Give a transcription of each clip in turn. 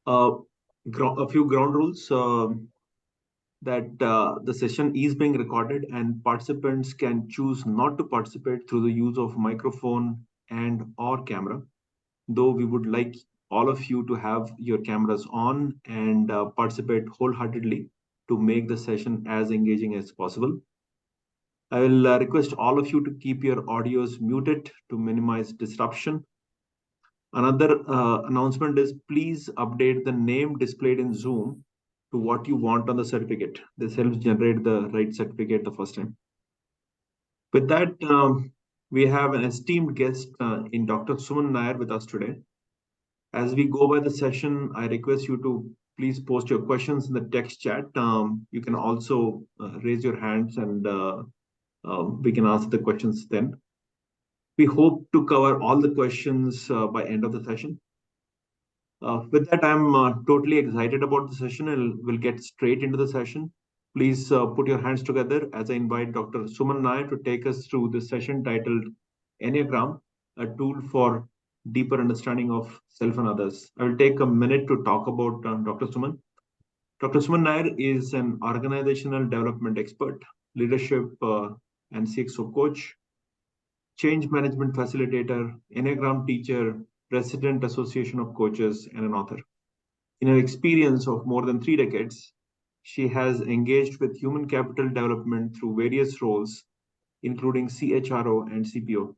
Uh, a few ground rules that the session is being recorded and participants can choose not to participate through the use of microphone and or camera, though we would like all of you to have your cameras on and participate wholeheartedly to make the session as engaging as possible. I will request all of you to keep your audios muted to minimize disruption. Another announcement is please update the name displayed in Zoom to what you want on the certificate. This helps generate the right certificate the first time. With that, we have an esteemed guest in Dr. Suman Nair with us today. As we go by the session, I request you to please post your questions in the text chat. You can also raise your hands and we can answer the questions then. We hope to cover all the questions by end of the session. With that, I'm totally excited about the session and we'll get straight into the session. Please put your hands together as I invite Dr. Suman Nair to take us through the session titled Enneagram, a tool for deeper understanding of self and others. I will take a minute to talk about Dr. Suman. Dr. Suman Nair is an organizational development expert, leadership and CXO coach, change management facilitator, Enneagram teacher, President Association of Coaches, and an author. In her experience of more than 3 decades, she has engaged with human capital development through various roles, including CHRO and CPO.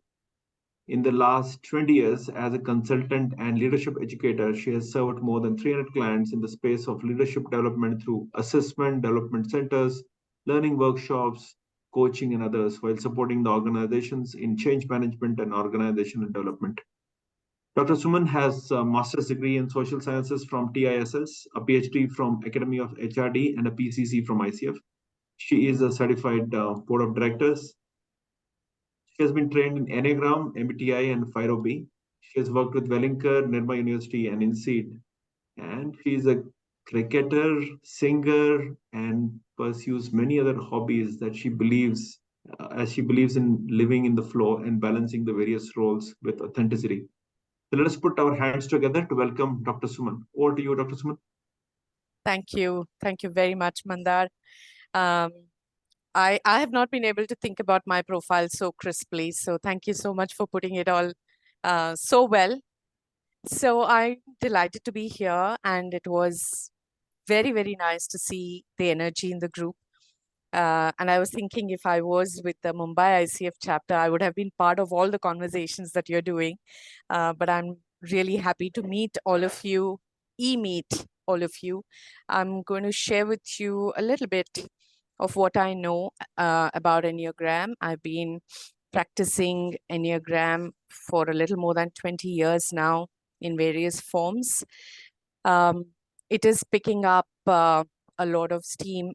In the last 20 years, as a consultant and leadership educator, she has served more than 300 clients in the space of leadership development through assessment, development centers, learning workshops, coaching, and others, while supporting the organizations in change management and organizational development. Dr. Suman has a master's degree in social sciences from TISS, a PhD from Academy of HRD, and a PCC from ICF. She is a certified board of directors. She has been trained in Enneagram, MBTI, and FIRO-B. She has worked with Wellinger, Nirma University, and INSEAD. And she is a cricketer, singer, and pursues many other hobbies that she believes, as she believes in living in the flow and balancing the various roles with authenticity. So let us put our hands together to welcome Dr. Suman. Over to you, Dr. Suman. Thank you. Thank you very much, Mandar. I have not been able to think about my profile so crisply. So thank you so much for putting it all so well. So I'm delighted to be here, and it was very, very nice to see the energy in the group. And I was thinking if I was with the Mumbai ICF chapter, I would have been part of all the conversations that you're doing. But I'm really happy to meet all of you, meet all of you. I'm going to share with you a little bit of what I know about Enneagram. I've been practicing Enneagram for a little more than 20 years now in various forms. It is picking up a lot of steam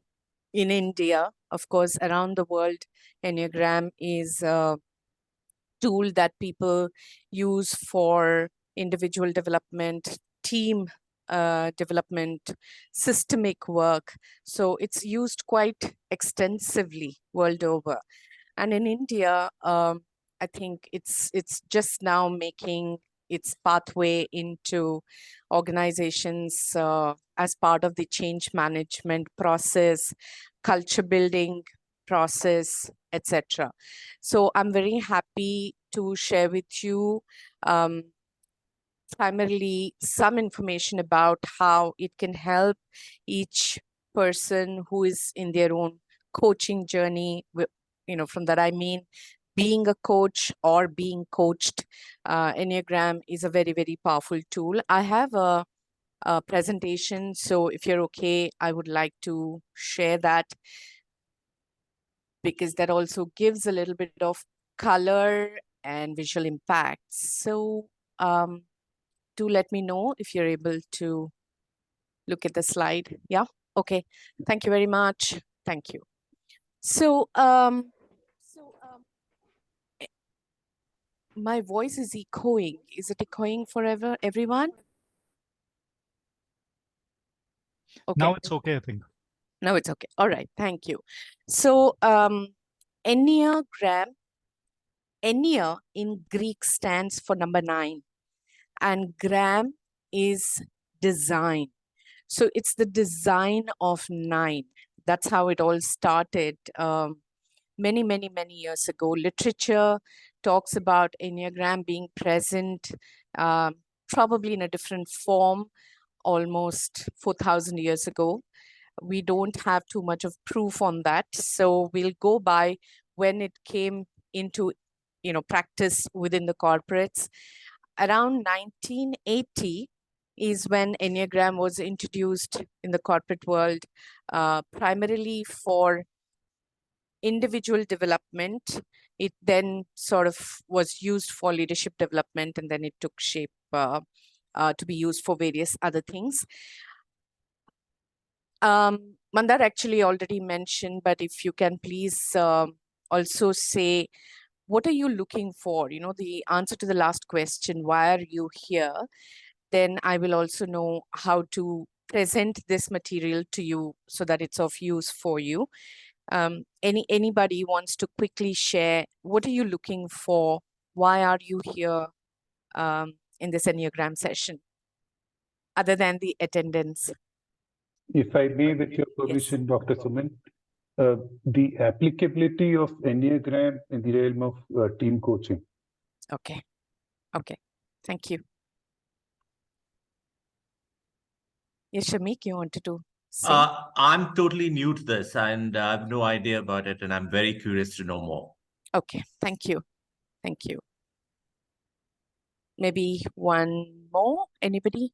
in India. Of course, around the world, Enneagram is a tool that people use for individual development, team development, systemic work. So it's used quite extensively world over. And in India, I think it's just now making its pathway into organizations as part of the change management process, culture building process, etc. So I'm very happy to share with you primarily some information about how it can help each person who is in their own coaching journey. From that I mean being a coach or being coached. Enneagram is a very, very powerful tool. I have a presentation, so if you're okay, I would like to share that, because that also gives a little bit of color and visual impact. So do let me know if you're able to look at the slide. Yeah, okay. Thank you very much. Thank you. So my voice is echoing. Is it echoing forever, everyone? Okay. Now it's okay, I think. Now it's okay. All right. Thank you. So Enneagram, Ennea in Greek stands for number 9, and gram is design. So it's the design of 9. That's how it all started. Many, many, many years ago. Literature talks about Enneagram being present, probably in a different form, almost 4,000 years ago. We don't have too much of proof on that. So we'll go by when it came into, practice within the corporates. Around 1980 is when Enneagram was introduced in the corporate world, primarily for individual development. It then sort of was used for leadership development, and then it took shape to be used for various other things. Mandar actually already mentioned, but if you can please also say, what are you looking for? The answer to the last question, why are you here? Then I will also know how to present this material to you so that it's of use for you. Anybody wants to quickly share, what are you looking for? Why are you here in this Enneagram session, other than the attendance? If I may, with your permission, yes. Dr. Suman, the applicability of Enneagram in the realm of team coaching. Okay. Thank you. Yes, Shamik, you wanted to say? I'm totally new to this and I have no idea about it, and I'm very curious to know more. Okay, thank you. Maybe one more, anybody?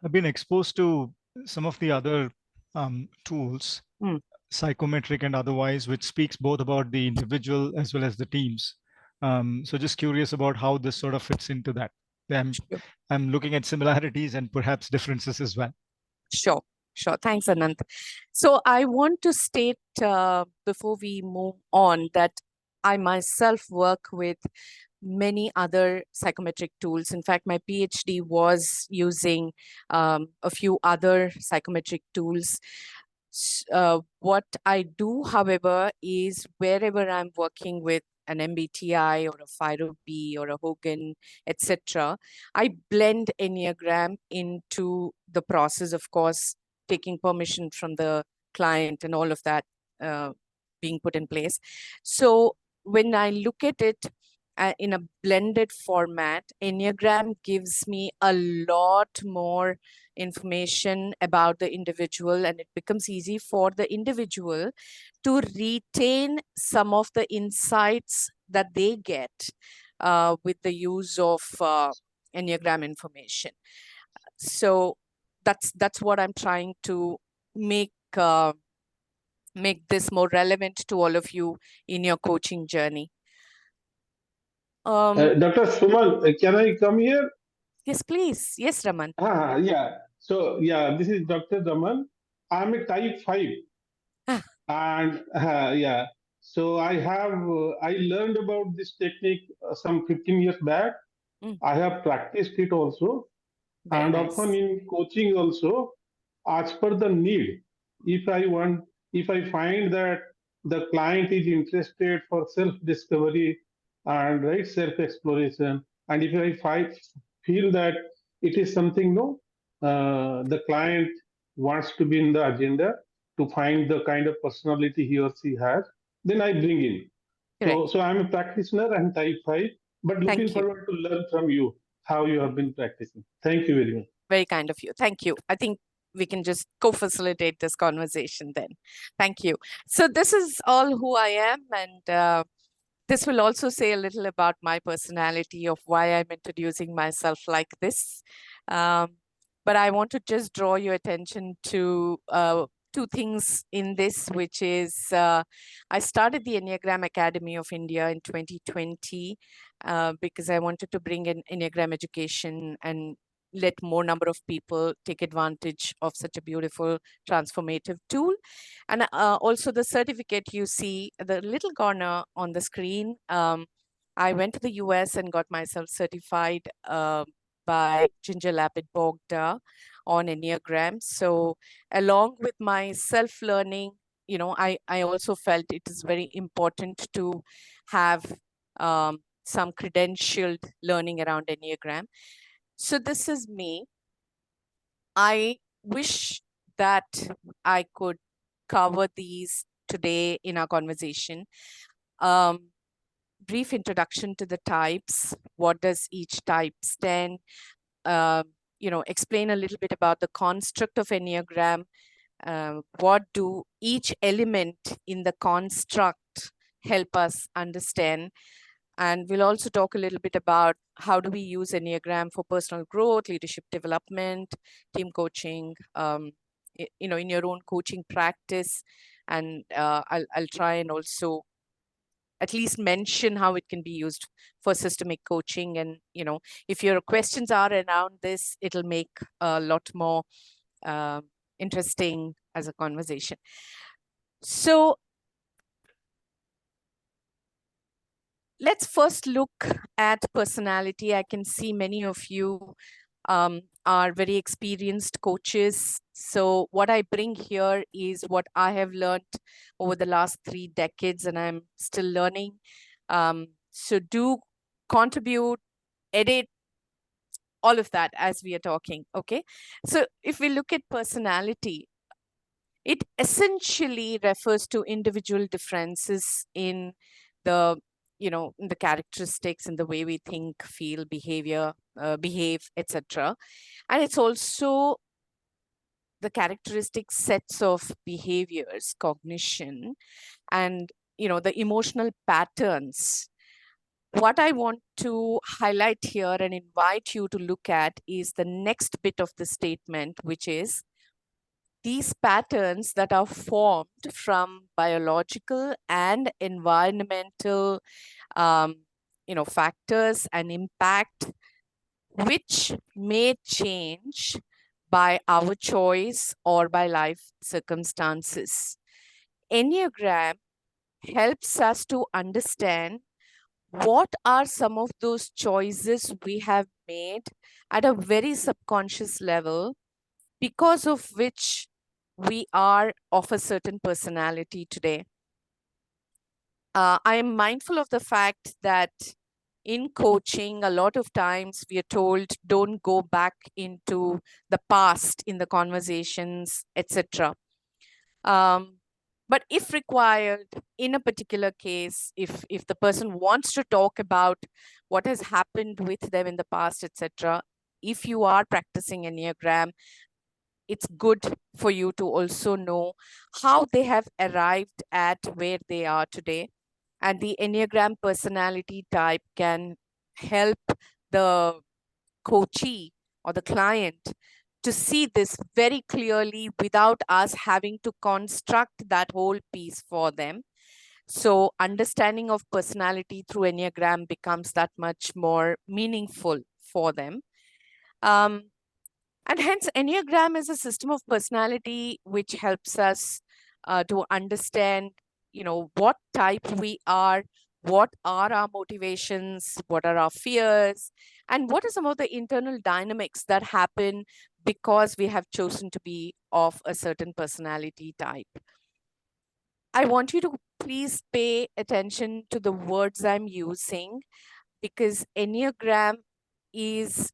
I've been exposed to some of the other tools, psychometric and otherwise, which speaks both about the individual as well as the teams. So just curious about how this sort of fits into that. I'm looking at similarities and perhaps differences as well. Sure. Thanks, Anant. So I want to state before we move on that I myself work with many other psychometric tools. In fact, my PhD was using a few other psychometric tools. What I do, however, is wherever I'm working with an MBTI or a FIRO-B or a Hogan, etc., I blend Enneagram into the process, of course, taking permission from the client and all of that being put in place. So when I look at it in a blended format, Enneagram gives me a lot more information about the individual, and it becomes easy for the individual to retain some of the insights that they get with the use of Enneagram information. So that's what I'm trying to make this more relevant to all of you in your coaching journey. Dr. Suman, can I come here? Yes, please. Yes, Raman. Yeah. So, yeah, this is Dr. Raman. I'm a type 5. And yeah, so I learned about this technique some 15 years back. I have practiced it also. Very and nice. Often in coaching also, as per the need. If I find that the client is interested for self-discovery and self-exploration, and if I feel that it is something the client wants to be in the agenda to find the kind of personality he or she has, then I bring in. So I'm a practitioner and type 5, but looking forward to learn from you how you have been practicing. Thank you very much. Very kind of you. Thank you. I think we can just co-facilitate this conversation then. Thank you. So this is all who I am, and this will also say a little about my personality of why I'm introducing myself like this. But I want to just draw your attention to two things in this, which is I started the Enneagram Academy of India in 2020 because I wanted to bring in Enneagram education and let more number of people take advantage of such a beautiful transformative tool. And also the certificate you see, the little corner on the screen, I went to the US and got myself certified by Ginger Lapid Bogda on Enneagram. So along with my self-learning, I also felt it is very important to have some credentialed learning around Enneagram. So this is me. I wish that I could cover these today in our conversation. Brief introduction to the types. What does each type stand? Explain a little bit about the construct of Enneagram. What do each element in the construct help us understand? And we'll also talk a little bit about how do we use Enneagram for personal growth, leadership development, team coaching, in your own coaching practice. And I'll try and also at least mention how it can be used for systemic coaching. And, if your questions are around this, it'll make a lot more interesting as a conversation. So let's first look at personality. I can see many of you are very experienced coaches. So what I bring here is what I have learned over the last 3 decades, and I'm still learning. So do contribute, edit, all of that as we are talking, okay? So if we look at personality, it essentially refers to individual differences in the in the characteristics, in the way we think, feel, behave, etc. And it's also the characteristic sets of behaviors, cognition, and the emotional patterns. What I want to highlight here and invite you to look at is the next bit of the statement, which is these patterns that are formed from biological and environmental factors and impact, which may change by our choice or by life circumstances. Enneagram helps us to understand what are some of those choices we have made at a very subconscious level, because of which we are of a certain personality today. I am mindful of the fact that in coaching, a lot of times we are told, don't go back into the past in the conversations, etc. But if required, in a particular case, if the person wants to talk about what has happened with them in the past, etc., if you are practicing Enneagram, it's good for you to also know how they have arrived at where they are today. And the Enneagram personality type can help the coachee or the client to see this very clearly without us having to construct that whole piece for them. So understanding of personality through Enneagram becomes that much more meaningful for them. And hence, Enneagram is a system of personality which helps us to understand, what type we are, what are our motivations, what are our fears, and what are some of the internal dynamics that happen because we have chosen to be of a certain personality type. I want you to please pay attention to the words I'm using, because Enneagram is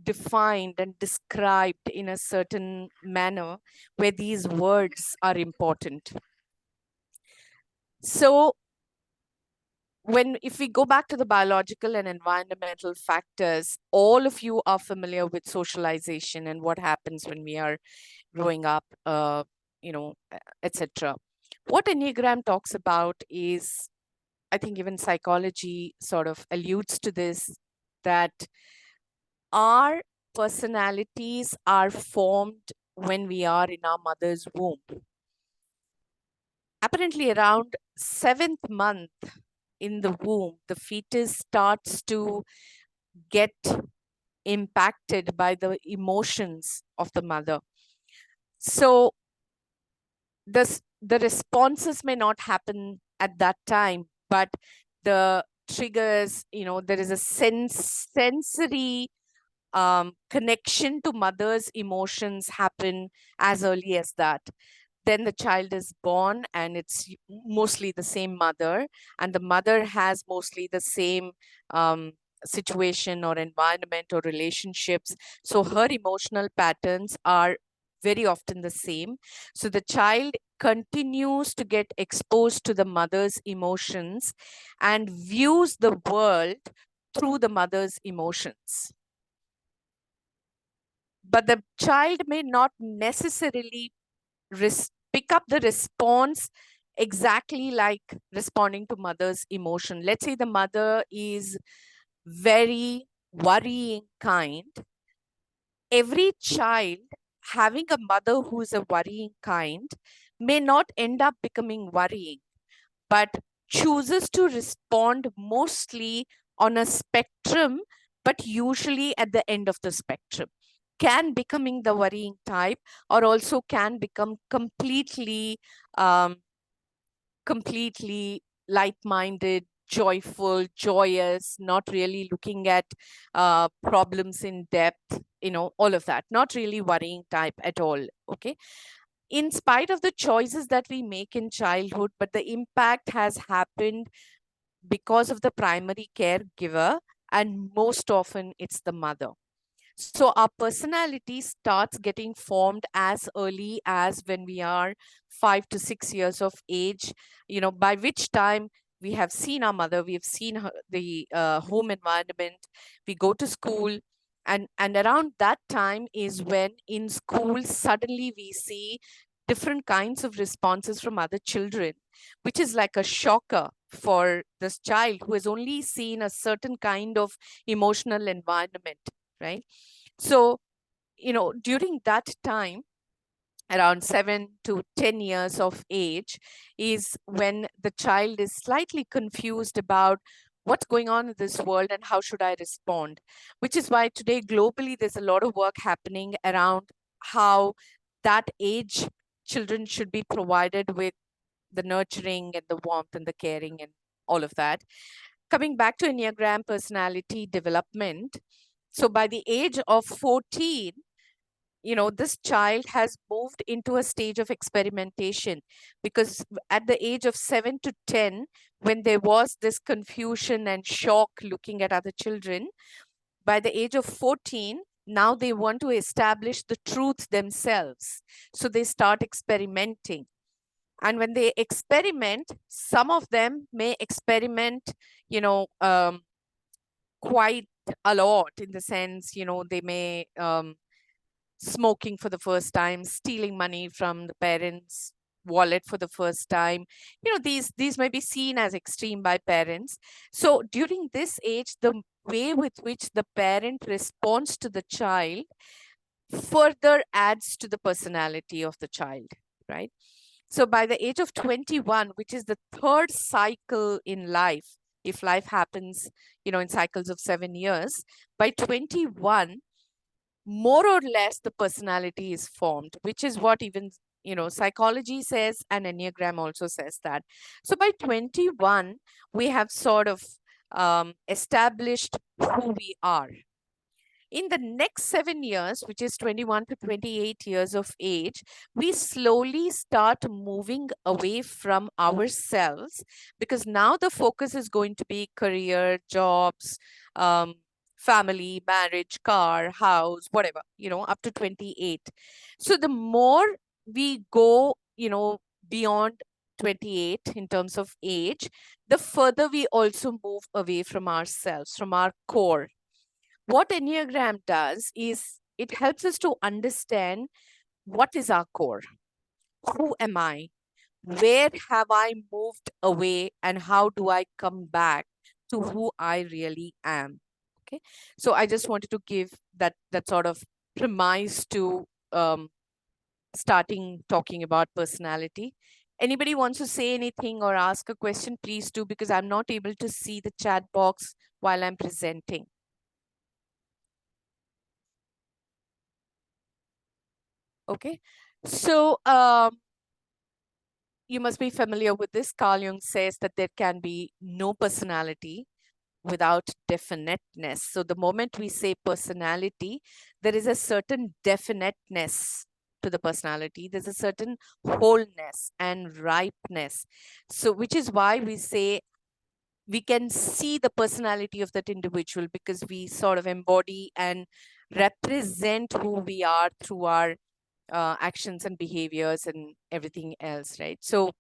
defined and described in a certain manner where these words are important. So if we go back to the biological and environmental factors, all of you are familiar with socialization and what happens when we are growing up, etc. What Enneagram talks about is, I think even psychology sort of alludes to this, that our personalities are formed when we are in our mother's womb. Apparently, around 7th month in the womb, the fetus starts to get impacted by the emotions of the mother. So the responses may not happen at that time, but the triggers, there is a sensory connection to mother's emotions happen as early as that. Then the child is born and it's mostly the same mother, and the mother has mostly the same situation or environment or relationships. So her emotional patterns are very often the same. So the child continues to get exposed to the mother's emotions and views the world through the mother's emotions. But the child may not necessarily pick up the response exactly like responding to mother's emotion. Let's say the mother is very worrying kind. Every child having a mother who is a worrying kind may not end up becoming worrying, but chooses to respond mostly on a spectrum, but usually at the end of the spectrum. Can becoming the worrying type, or also can become completely light-minded, joyful, joyous, not really looking at problems in depth, all of that, not really worrying type at all. Okay. In spite of the choices that we make in childhood, but the impact has happened because of the primary caregiver, and most often it's the mother. So our personality starts getting formed as early as when we are 5 to 6 years of age, by which time we have seen our mother, we have seen the home environment, we go to school, and around that time is when in school suddenly we see different kinds of responses from other children, which is like a shocker for this child who has only seen a certain kind of emotional environment, right? So, during that time, around 7 to 10 years of age, is when the child is slightly confused about what's going on in this world and how should I respond, which is why today globally there's a lot of work happening around how that age children should be provided with the nurturing and the warmth and the caring and all of that. Coming back to Enneagram personality development, so by the age of 14, this child has moved into a stage of experimentation, because at the age of 7 to 10, when there was this confusion and shock looking at other children, by the age of 14, now they want to establish the truth themselves. So they start experimenting. And when they experiment, some of them may experiment, quite a lot, in the sense, they may smoking for the first time, stealing money from the parents' wallet for the first time. These may be seen as extreme by parents. So during this age, the way with which the parent responds to the child further adds to the personality of the child, right? So by the age of 21, which is the third cycle in life, if life happens, in cycles of 7 years, by 21, more or less the personality is formed, which is what even, psychology says, and Enneagram also says that. So by 21, we have sort of established who we are. In the next 7 years, which is 21 to 28 years of age, we slowly start moving away from ourselves, because now the focus is going to be career, jobs, family, marriage, car, house, whatever, up to 28. So the more we go, beyond 28 in terms of age, the further we also move away from ourselves, from our core. What Enneagram does is it helps us to understand what is our core. Who am I? Where have I moved away, and how do I come back to who I really am? Okay. So I just wanted to give that sort of premise to starting talking about personality. Anybody wants to say anything or ask a question, please do, because I'm not able to see the chat box while I'm presenting. Okay, so you must be familiar with this. Carl Jung says that there can be no personality without definiteness. So the moment we say personality, there is a certain definiteness to the personality. There's a certain wholeness and ripeness. So which is why we say we can see the personality of that individual, because we sort of embody and represent who we are through our actions and behaviors and everything else, right? So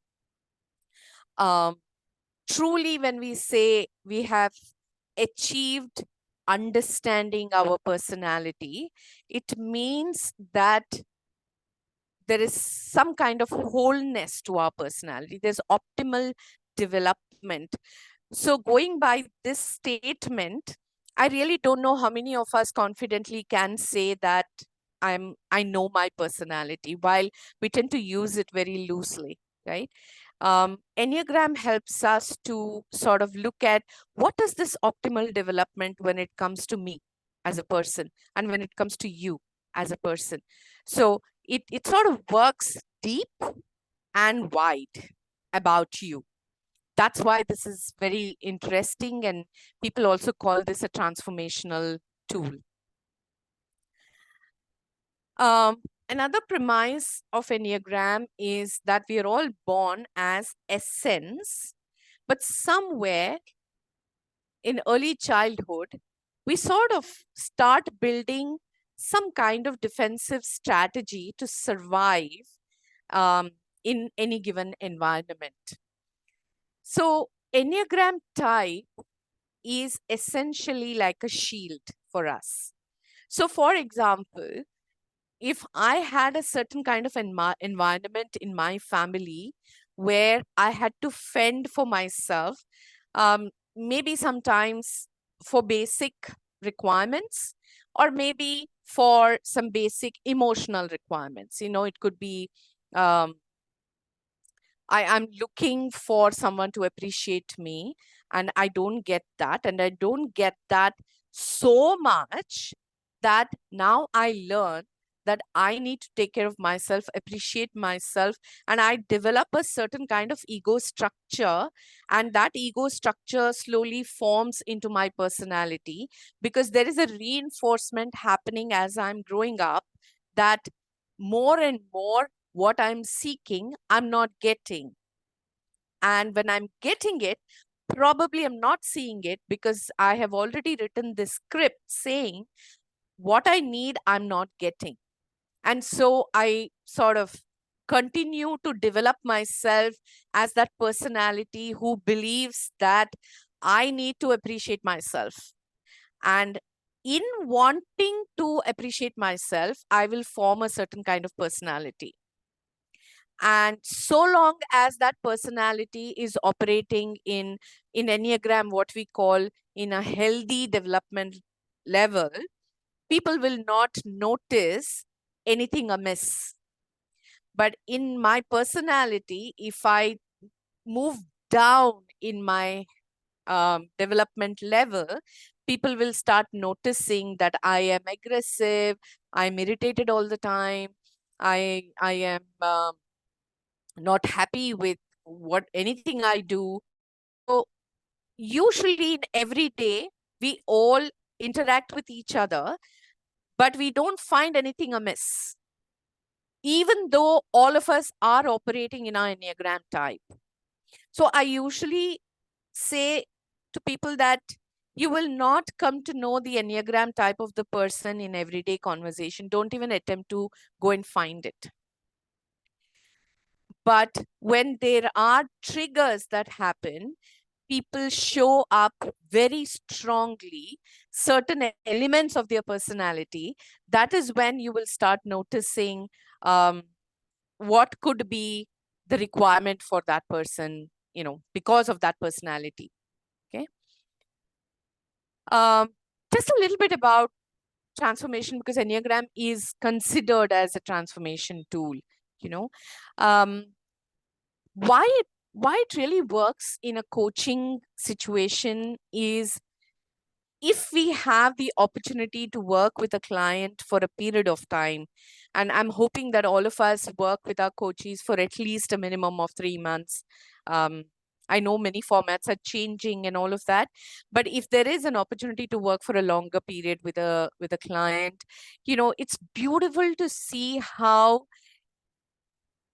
truly, when we say we have achieved understanding our personality, it means that there is some kind of wholeness to our personality. There's optimal development. So going by this statement, I really don't know how many of us confidently can say that I know my personality, while we tend to use it very loosely, right? Enneagram helps us to sort of look at what is this optimal development when it comes to me as a person and when it comes to you as a person. So it sort of works deep and wide about you. That's why this is very interesting, and people also call this a transformational tool. Another premise of Enneagram is that we are all born as essence, but somewhere in early childhood, we sort of start building some kind of defensive strategy to survive in any given environment. So Enneagram type is essentially like a shield for us. So for example, if I had a certain kind of environment in my family where I had to fend for myself, maybe sometimes for basic requirements, or maybe for some basic emotional requirements. You know, it could be I'm looking for someone to appreciate me, and I don't get that. And I don't get that so much that now I learn that I need to take care of myself, appreciate myself, and I develop a certain kind of ego structure. And that ego structure slowly forms into my personality, because there is a reinforcement happening as I'm growing up that more and more what I'm seeking, I'm not getting. And when I'm getting it, probably I'm not seeing it because I have already written this script saying what I need, I'm not getting. And so I sort of continue to develop myself as that personality who believes that I need to appreciate myself. And in wanting to appreciate myself, I will form a certain kind of personality. And so long as that personality is operating in Enneagram, what we call in a healthy development level, people will not notice anything amiss. But in my personality, if I move down in my development level, people will start noticing that I am aggressive, I'm irritated all the time, I am not happy with anything I do. So usually in every day, we all interact with each other, but we don't find anything amiss, even though all of us are operating in our Enneagram type. So I usually say to people that you will not come to know the Enneagram type of the person in everyday conversation. Don't even attempt to go and find it. But when there are triggers that happen, people show up very strongly, certain elements of their personality. That is when you will start noticing what could be the requirement for that person, you know, because of that personality. Okay. Just a little bit about transformation, because Enneagram is considered as a transformation tool, you know. Why it really works in a coaching situation is if we have the opportunity to work with a client for a period of time, and I'm hoping that all of us work with our coaches for at least a minimum of 3 months, I know many formats are changing and all of that, but if there is an opportunity to work for a longer period with a client, you know, it's beautiful to see how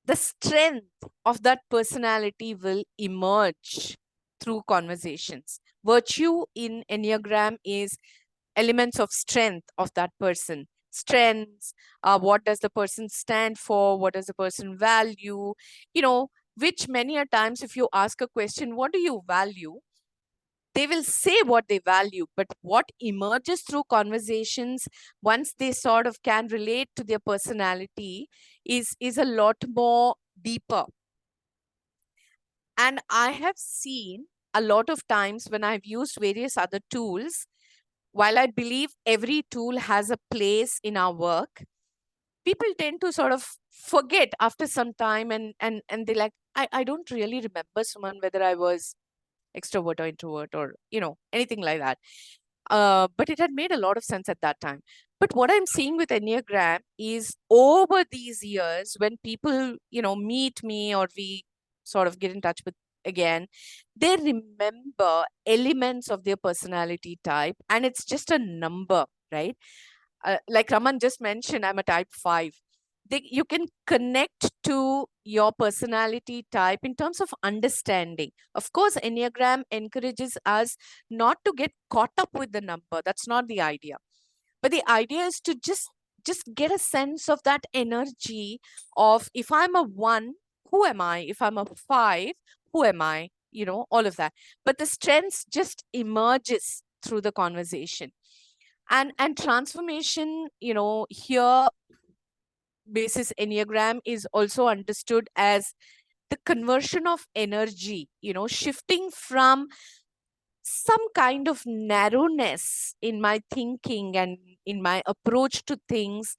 the strength of that personality will emerge through conversations. Virtue in Enneagram is elements of strength of that person. Strengths, what does the person stand for? What does the person value? You know, which many a times if you ask a question, what do you value? They will say what they value, but what emerges through conversations once they sort of can relate to their personality is a lot more deeper. And I have seen a lot of times when I've used various other tools, while I believe every tool has a place in our work, people tend to sort of forget after some time and they're like, I don't really remember, Suman, whether I was extrovert or introvert or, you know, anything like that. But it had made a lot of sense at that time. But what I'm seeing with Enneagram is over these years, when people, you know, meet me or we sort of get in touch with again, they remember elements of their personality type, and it's just a number, right? Like Raman just mentioned, I'm a type 5. You can connect to your personality type in terms of understanding. Of course, Enneagram encourages us not to get caught up with the number. That's not the idea. But the idea is to just get a sense of that energy of, if I'm a 1, who am I? If I'm a 5, who am I? You know, all of that. But the strengths just emerges through the conversation. And transformation, you know, here basis Enneagram is also understood as the conversion of energy, you know, shifting from some kind of narrowness in my thinking and in my approach to things,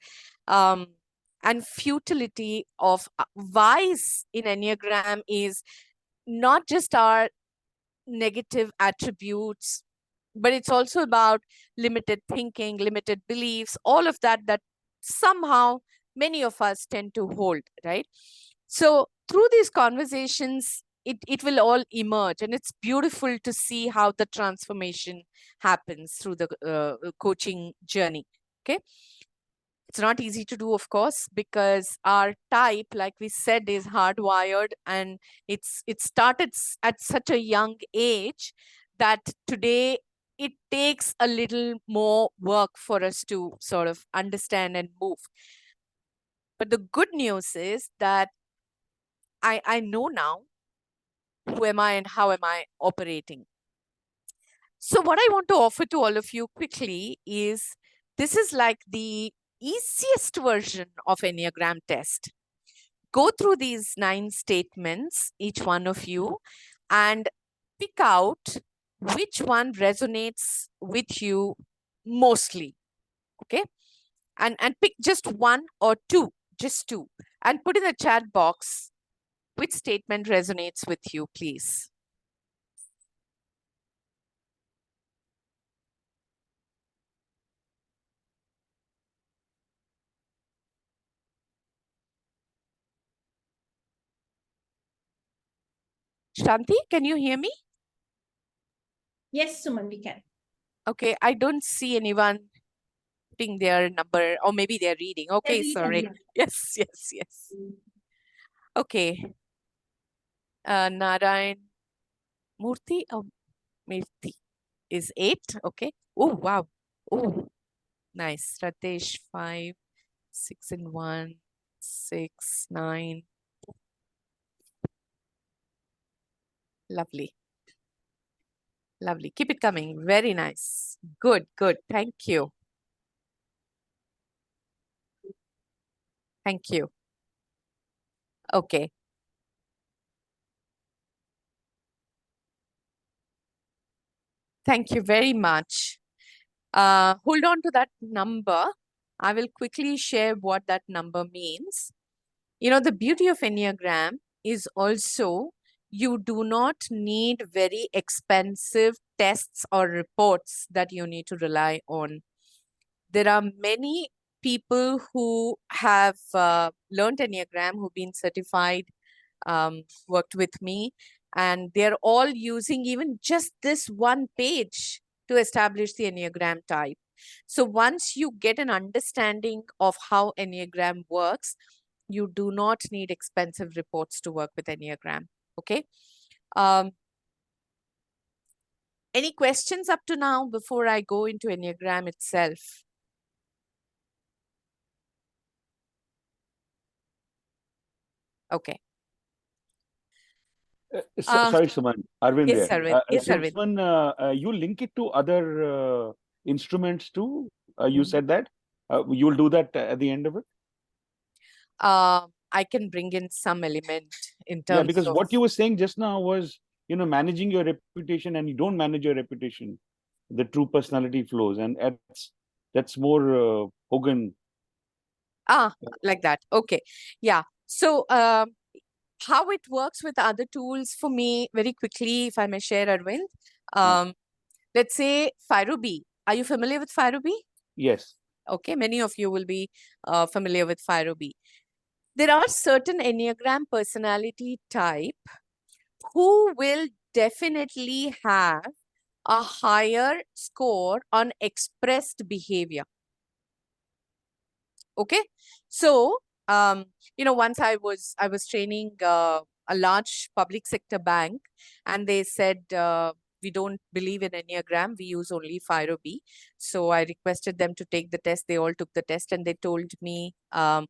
and futility of wise in Enneagram is not just our negative attributes, but it's also about limited thinking, limited beliefs, all of that somehow many of us tend to hold, right? So through these conversations, it will all emerge, and it's beautiful to see how the transformation happens through the coaching journey. Okay. It's not easy to do, of course, because our type, like we said, is hardwired, and it started at such a young age that today it takes a little more work for us to sort of understand and move. But the good news is that I know now who am I and how am I operating. So what I want to offer to all of you quickly is, this is like the easiest version of Enneagram test. Go through these 9 statements, each one of you, and pick out which one resonates with you mostly. Okay. And pick just 1 or 2, just 2, and put in the chat box which statement resonates with you, please. Shanti, can you hear me? Yes, Suman, we can. Okay, I don't see anyone putting their number, or maybe they're reading. Okay, sorry. Yes. Okay. Narayan Murthy Mirti is 8. Okay. Oh, wow. Oh, nice. Ratesh 5, 6 and 1, 6, 9. Lovely. Lovely. Keep it coming. Very nice. Good. Thank you. Thank you. Okay. Thank you very much. Hold on to that number. I will quickly share what that number means. You know, the beauty of Enneagram is also you do not need very expensive tests or reports that you need to rely on. There are many people who have learned Enneagram, who've been certified, worked with me, And they're all using even just this one page to establish the Enneagram type. So once you get an understanding of how Enneagram works, you do not need expensive reports to work with Enneagram. Okay. Any questions up to now before I go into Enneagram itself? Okay. Sorry, Suman. Arvind Yes, there. Arvind. Yes, Arvind. Suman, you link it to other instruments too. You said that you'll do that at the end of it. I can bring in some element in terms because of what you were saying just now was, managing your reputation, and you don't manage your reputation. The true personality flows, and that's more Hogan. Like that. Okay. Yeah. So how it works with other tools for me, very quickly, if I may share, Arvind. Let's say FiroB. Are you familiar with FiroB? Yes. Okay. Many of you will be familiar with FiroB. There are certain Enneagram personality type who will definitely have a higher score on expressed behavior. Okay. So, once I was training a large public sector bank, and they said, we don't believe in Enneagram, we use only FiroB. So I requested them to take the test. They all took the test, and they told me, and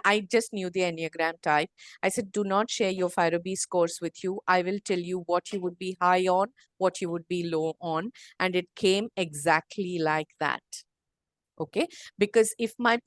I just knew the Enneagram type. I said, do not share your FiroB scores with you. I will tell you what you would be high on, what you would be low on. And it came exactly like that. Okay. Because if my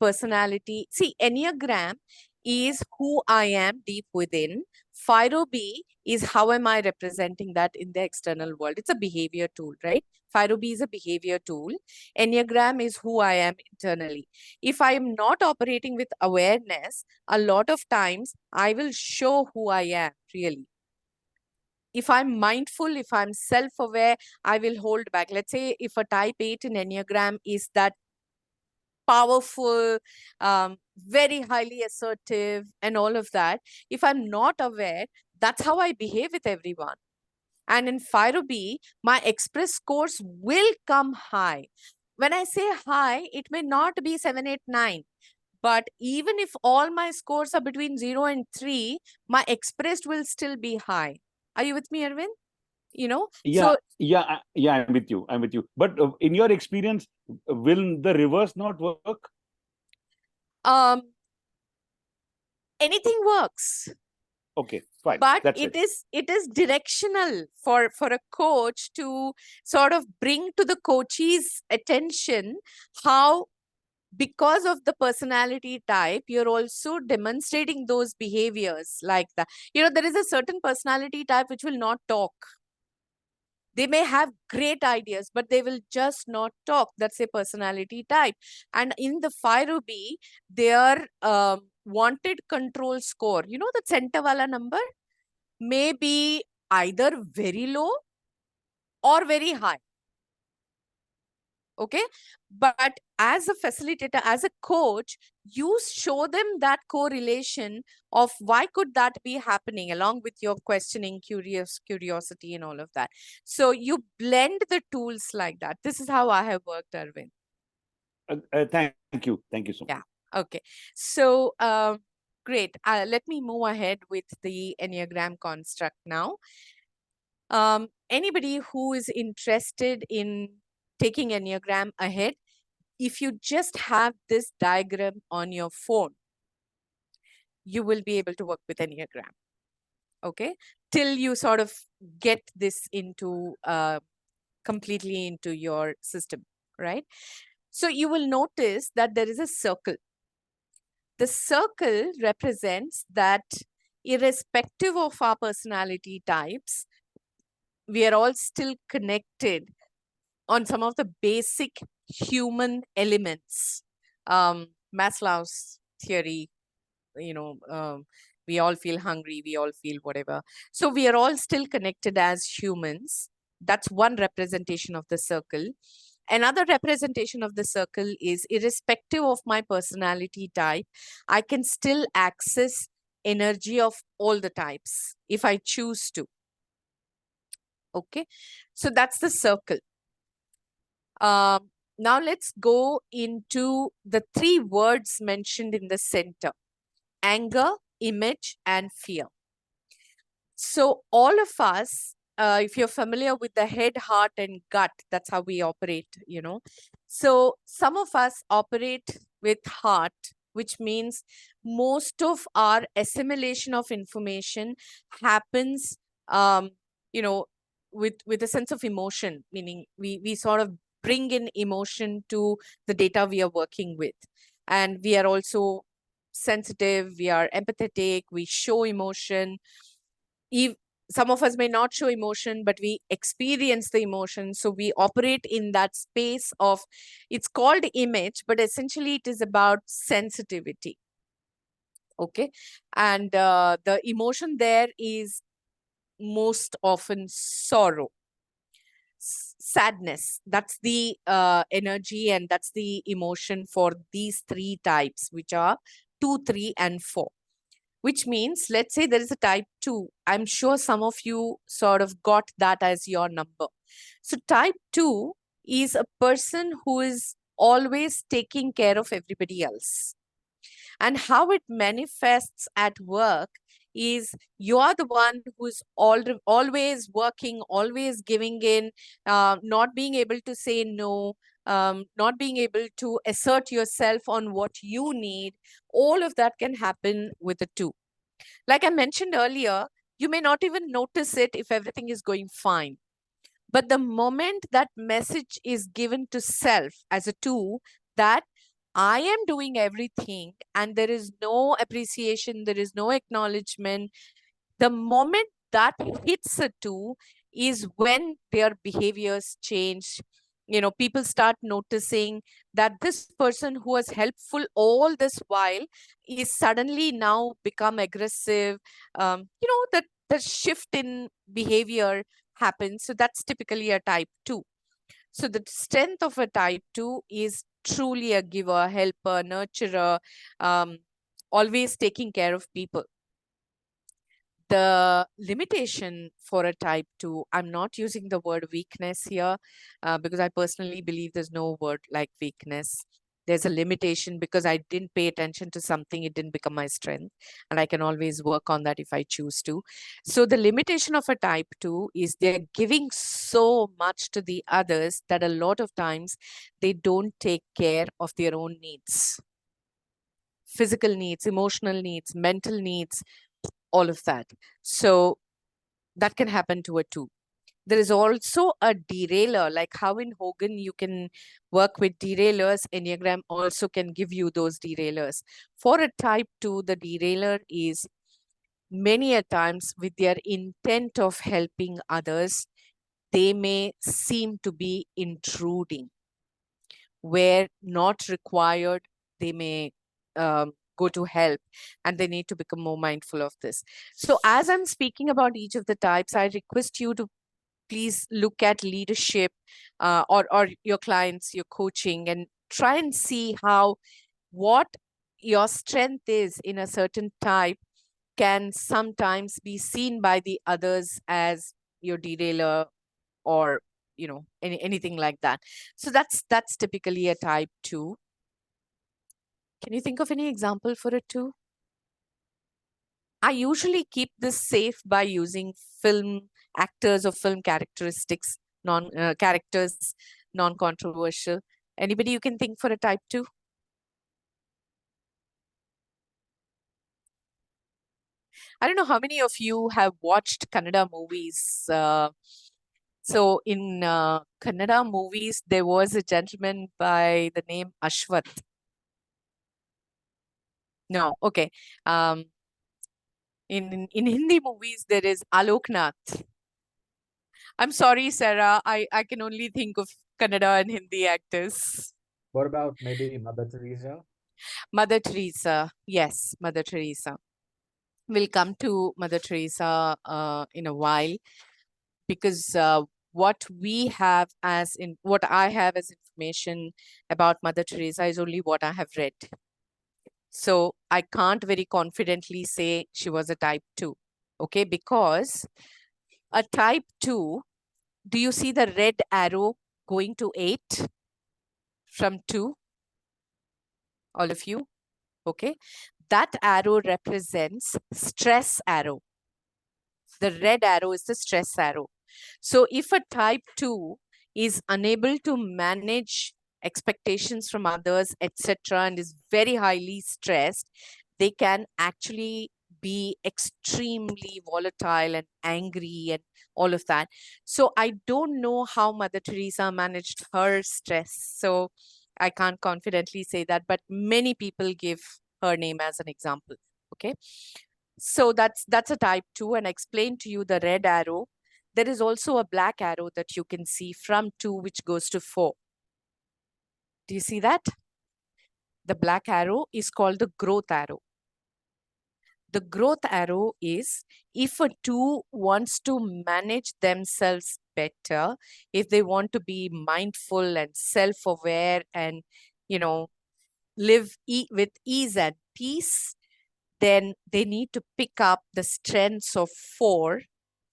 personality, see, Enneagram is who I am deep within. FiroB is how am I representing that in the external world. It's a behavior tool, right? FiroB is a behavior tool. Enneagram is who I am internally. If I am not operating with awareness, a lot of times I will show who I am really. If I'm mindful, if I'm self-aware, I will hold back. Let's say if a type 8 in Enneagram is that powerful, very highly assertive, and all of that. If I'm not aware, that's how I behave with everyone. And in FiroB, my express scores will come high. When I say high, it may not be 7, 8, 9. But even if all my scores are between 0 and 3, my expressed will still be high. Are you with me, Arvind? Yeah, I'm with you. But in your experience, will the reverse not work? Anything works. Okay, fine. But That's it is directional for a coach to sort of bring to the coach's attention how, because of the personality type, you're also demonstrating those behaviors like that. There is a certain personality type which will not talk. They may have great ideas, but they will just not talk. That's a personality type. And in the FiroB, their wanted control score, the center wala number, may be either very low or very high. Okay. But as a facilitator, as a coach, you show them that correlation of why could that be happening, along with your questioning, curiosity, and all of that. So you blend the tools like that. This is how I have worked, Arvind. Thank you so much. Yeah. Okay. So great. Let me move ahead with the Enneagram construct now. Anybody who is interested in taking Enneagram ahead, if you just have this diagram on your phone, you will be able to work with Enneagram. Okay. Till you sort of get this into completely into your system, right? So you will notice that there is a circle. The circle represents that irrespective of our personality types, we are all still connected on some of the basic human elements. Maslow's theory, we all feel hungry, we all feel whatever. So we are all still connected as humans. That's one representation of the circle. Another representation of the circle is irrespective of my personality type, I can still access energy of all the types if I choose to. Okay, so that's the circle. Now let's go into the 3 words mentioned in the center: anger, image, and fear. So all of us, if you're familiar with the head, heart, and gut, that's how we operate, So some of us operate with heart, which means most of our assimilation of information happens, with a sense of emotion, meaning we sort of bring in emotion to the data we are working with. And we are also sensitive, we are empathetic, we show emotion. Some of us may not show emotion, but we experience the emotion. So we operate in that space of, it's called image, but essentially it is about sensitivity. Okay. And the emotion there is most often sorrow, sadness. That's the energy, and that's the emotion for these 3 types, which are 2, 3, and 4. Which means, let's say there is a type 2. I'm sure some of you sort of got that as your number. So type 2 is a person who is always taking care of everybody else. And how it manifests at work is you are the one who's always working, always giving in, not being able to say no, not being able to assert yourself on what you need. All of that can happen with a 2. Like I mentioned earlier, you may not even notice it if everything is going fine. But the moment that message is given to self as a 2, that I am doing everything and there is no appreciation, there is no acknowledgement, the moment that hits a 2 is when their behaviors change. People start noticing that this person who was helpful all this while is suddenly now become aggressive. That the shift in behavior happens. So that's typically a type 2. So the strength of a type 2 is truly a giver, helper, nurturer, always taking care of people. The limitation for a type 2, I'm not using the word weakness here because I personally believe there's no word like weakness. There's a limitation because I didn't pay attention to something, it didn't become my strength. And I can always work on that if I choose to. So the limitation of a type 2 is they're giving so much to the others that a lot of times they don't take care of their own needs. Physical needs, emotional needs, mental needs, all of that. So that can happen to a 2. There is also a derailer, like how in Hogan you can work with derailers, Enneagram also can give you those derailers. For a type 2, the derailer is many a times with their intent of helping others, they may seem to be intruding. Where not required, they may go to help, and they need to become more mindful of this. So as I'm speaking about each of the types, I request you to please look at leadership or your clients, your coaching, and try and see how what your strength is in a certain type can sometimes be seen by the others as your derailer or anything like that. So that's typically a type 2. Can you think of any example for a 2? I usually keep this safe by using film actors or film characteristics, characters, non-controversial. Anybody you can think for a type 2? I don't know how many of you have watched Kannada movies. So in Kannada movies, there was a gentleman by the name Ashwath. No, okay. In Hindi movies, there is Aloknath. I'm sorry, Sarah. I can only think of Kannada and Hindi actors. What about maybe Mother Teresa? Mother Teresa. Yes, Mother Teresa. We'll come to Mother Teresa in a while, because what I have as information about Mother Teresa is only what I have read. So I can't very confidently say she was a type 2. Okay, because a type 2, do you see the red arrow going to 8 from 2? All of you? Okay. That arrow represents stress arrow. The red arrow is the stress arrow. So if a type 2 is unable to manage expectations from others, etc., and is very highly stressed, they can actually be extremely volatile and angry and all of that. So I don't know how Mother Teresa managed her stress. So I can't confidently say that, but many people give her name as an example. Okay. So that's a type 2, and I explained to you the red arrow. There is also a black arrow that you can see from 2, which goes to 4. Do you see that? The black arrow is called the growth arrow. The growth arrow is if a 2 wants to manage themselves better, if they want to be mindful and self-aware and, live with ease and peace, then they need to pick up the strengths of 4.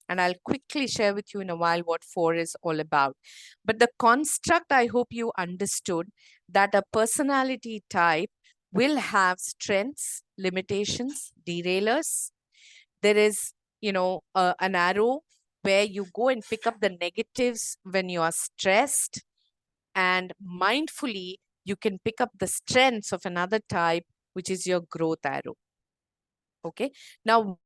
And I'll quickly share with you in a while what 4 is all about. But the construct, I hope you understood that a personality type will have strengths, limitations, derailers. There is, an arrow where you go and pick up the negatives when you are stressed, and mindfully, you can pick up the strengths of another type, which is your growth arrow. Okay. Now,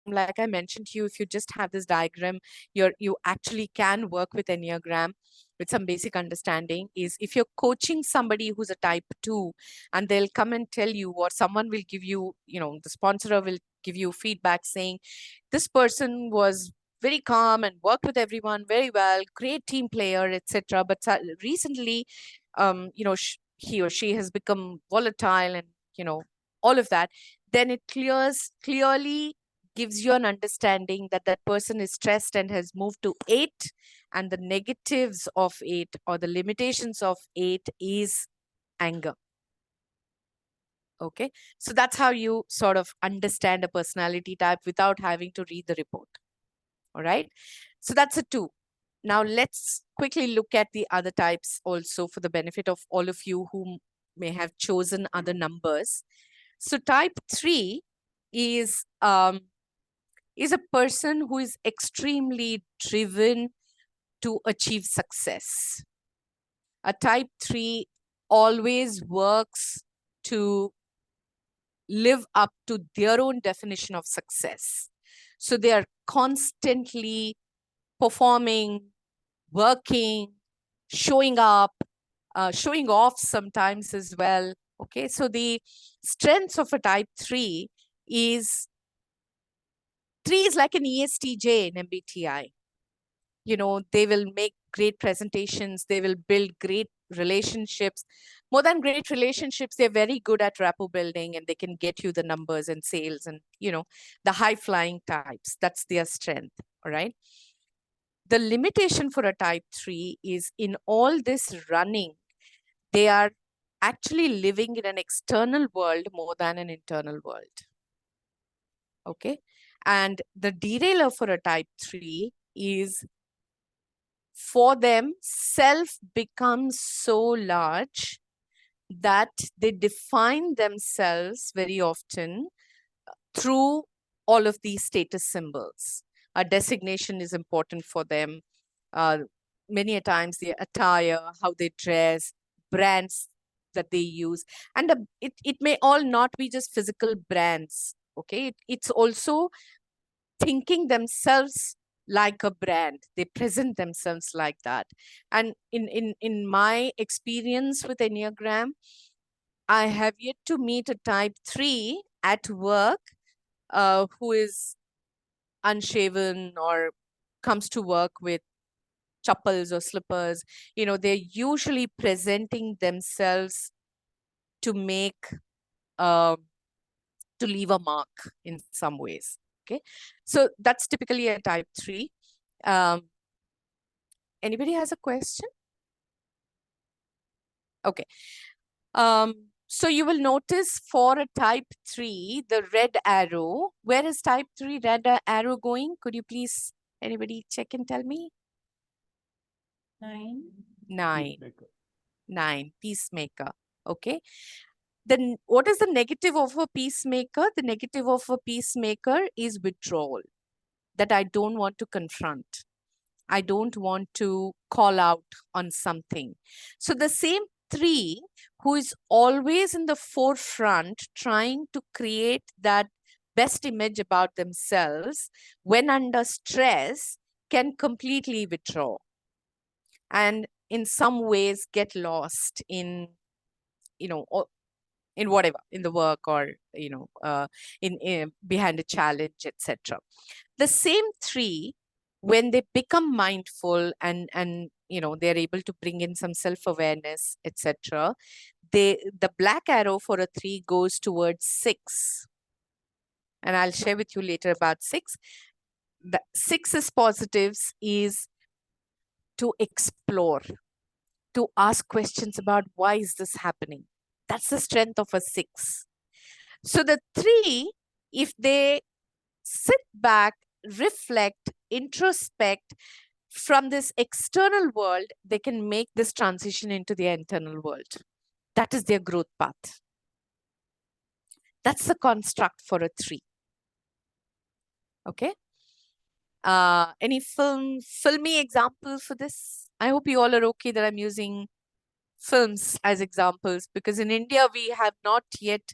like I mentioned to you, if you just have this diagram, you actually can work with Enneagram with some basic understanding. Is if you're coaching somebody who's a type 2 and they'll come and tell you, or someone will give you, the sponsor will give you feedback saying, this person was very calm and worked with everyone very well, great team player, etc. But recently, he or she has become volatile and, all of that. Then it clearly gives you an understanding that that person is stressed and has moved to 8, and the negatives of 8 or the limitations of 8 is anger. Okay, so that's how you sort of understand a personality type without having to read the report. All right, so that's a 2. Now let's quickly look at the other types also for the benefit of all of you who may have chosen other numbers. So type 3 is a person who is extremely driven to achieve success. A type 3 always works to live up to their own definition of success. So they are constantly performing, working, showing up, showing off sometimes as well. Okay, so the strengths of a type 3 is like an ESTJ in MBTI. They will make great presentations. They will build great relationships. More than great relationships, they're very good at rapport building, and they can get you the numbers and sales and, the high flying types. That's their strength. All right. The limitation for a type 3 is in all this running, they are actually living in an external world more than an internal world. Okay. And the derailer for a type 3 is, for them, self becomes so large that they define themselves very often through all of these status symbols. A designation is important for them. Many a times their attire, how they dress, brands that they use. And it may all not be just physical brands. Okay, it's also thinking themselves like a brand. They present themselves like that. And in my experience with Enneagram, I have yet to meet a type 3 at work who is unshaven or comes to work with chappals or slippers. They're usually presenting themselves to make to leave a mark in some ways. Okay, so that's typically a type 3. Anybody has a question? Okay. So you will notice for a type 3, the red arrow. Where is type 3 red arrow going? Could you please, anybody check and tell me? 9. 9. Peacemaker. 9, peacemaker. Okay. Then what is the negative of a peacemaker? The negative of a peacemaker is withdrawal, that I don't want to confront. I don't want to call out on something. So the same 3 who is always in the forefront trying to create that best image about themselves when under stress can completely withdraw and in some ways get lost in, in whatever, in the work or, in behind a challenge, etc. The same 3, when they become mindful and they're able to bring in some self-awareness, etc., the black arrow for a 3 goes towards 6. And I'll share with you later about 6. The 6's positives is to explore, to ask questions about why is this happening. That's the strength of a 6. So the 3, if they sit back, reflect, introspect from this external world, they can make this transition into their internal world. That is their growth path. That's the construct for a 3. Okay. Any filmy example for this? I hope you all are okay that I'm using films as examples, because in India, we have not yet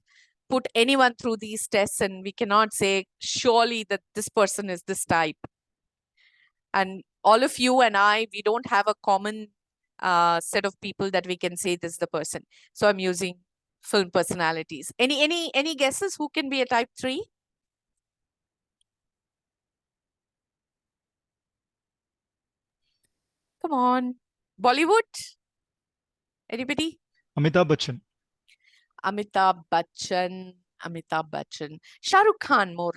put anyone through these tests and we cannot say surely that this person is this type. And all of you and I, we don't have a common set of people that we can say this is the person. So I'm using film personalities. Any guesses who can be a type 3? Come on. Bollywood? Anybody? Amitabh Bachchan. Amitabh Bachchan. Amitabh Bachchan. Shah Rukh Khan, more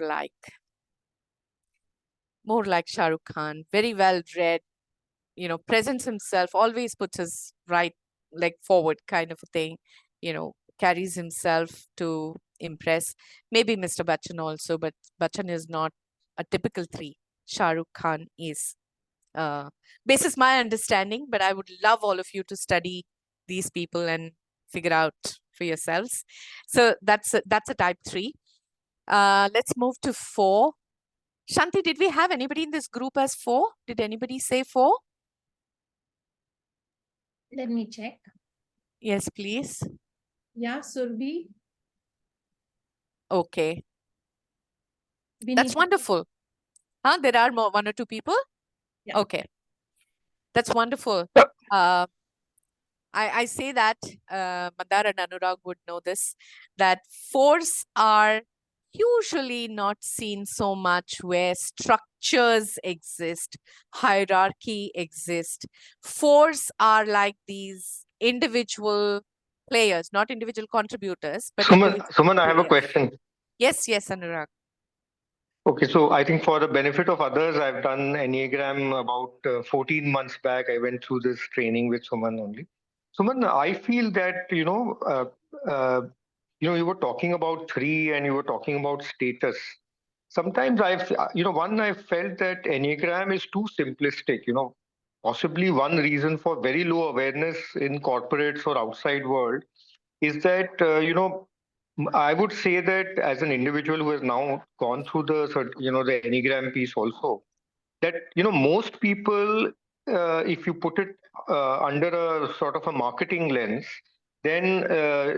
like Shah Rukh Khan. Very well read, presents himself, always puts his right leg forward kind of a thing, carries himself to impress. Maybe Mr. Bachchan also, but Bachchan is not a typical 3. Shah Rukh Khan is. This is my understanding, but I would love all of you to study these people and figure out for yourselves. So that's a type 3. Let's move to 4. Shanti, did we have anybody in this group as 4? Did anybody say 4? Let me check. Yes, please. Yeah, Surbi. Okay. Vinita. That's wonderful. There are more, 1 or 2 people? Yeah. Okay. That's wonderful. I say that, Mandar and Anurag would know this, that 4s are usually not seen so much where structures exist, hierarchy exists. 4s are like these individual players, not individual contributors, but Suman, I have a players. question. Yes, Anurag. Okay, so I think for the benefit of others, I've done Enneagram about 14 months back. I went through this training with Suman only. Suman, I feel that, you were talking about 3 and you were talking about status. Sometimes I felt that Enneagram is too simplistic, possibly one reason for very low awareness in corporates or outside world is that, I would say that as an individual who has now gone through the Enneagram piece also, that, most people, if you put it under a sort of a marketing lens, then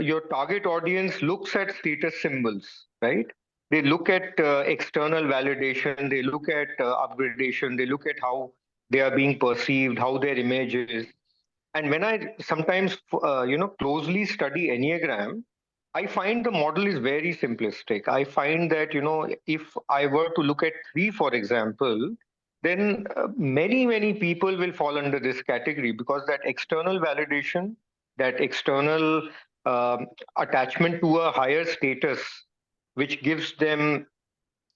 your target audience looks at status symbols, right? They look at external validation, they look at upgradation, they look at how they are being perceived, how their image is. And when I sometimes, closely study Enneagram, I find the model is very simplistic. I find that, if I were to look at 3, for example, then many people will fall under this category because that external validation, that external attachment to a higher status, which gives them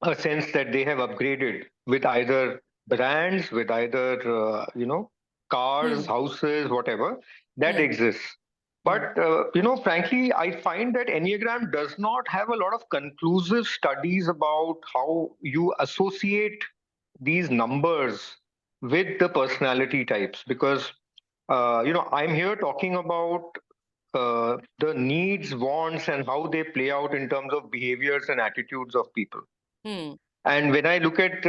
a sense that they have upgraded with either brands, with either, cars, houses, whatever, that exists. But frankly, I find that Enneagram does not have a lot of conclusive studies about how you associate these numbers with the personality types. Because I'm here talking about the needs, wants, and how they play out in terms of behaviors and attitudes of people. And when I look at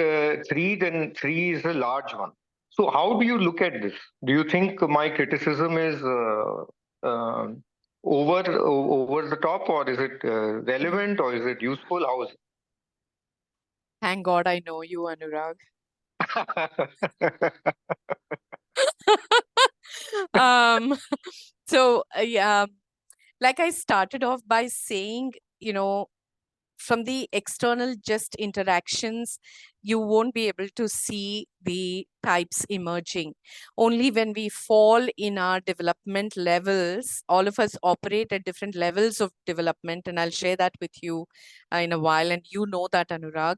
three, then three is a large one. So, how do you look at this? Do you think my criticism is over the top, or is it relevant, or is it useful? How is Thank God I know you, Anurag. it? So yeah, like I started off by saying, from the external just interactions, you won't be able to see the types emerging. Only when we fall in our development levels, all of us operate at different levels of development, and I'll share that with you in a while. And you know that, Anurag,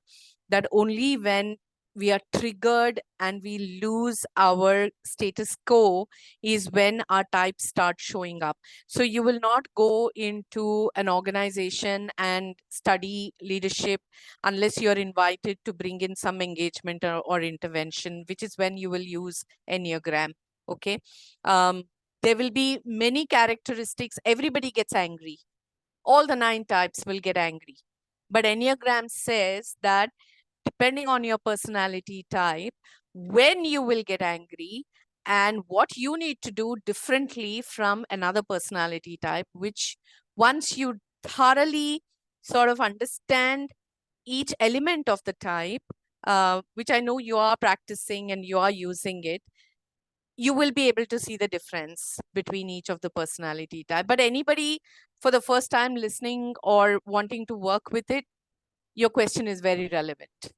that only when we are triggered and we lose our status quo is when our types start showing up. So you will not go into an organization and study leadership unless you're invited to bring in some engagement or intervention, which is when you will use Enneagram. Okay. There will be many characteristics. Everybody gets angry. All the 9 types will get angry. But Enneagram says that depending on your personality type, when you will get angry and what you need to do differently from another personality type, which once you thoroughly sort of understand each element of the type, which I know you are practicing and you are using it, you will be able to see the difference between each of the personality type. But anybody for the first time listening or wanting to work with it, your question is very relevant.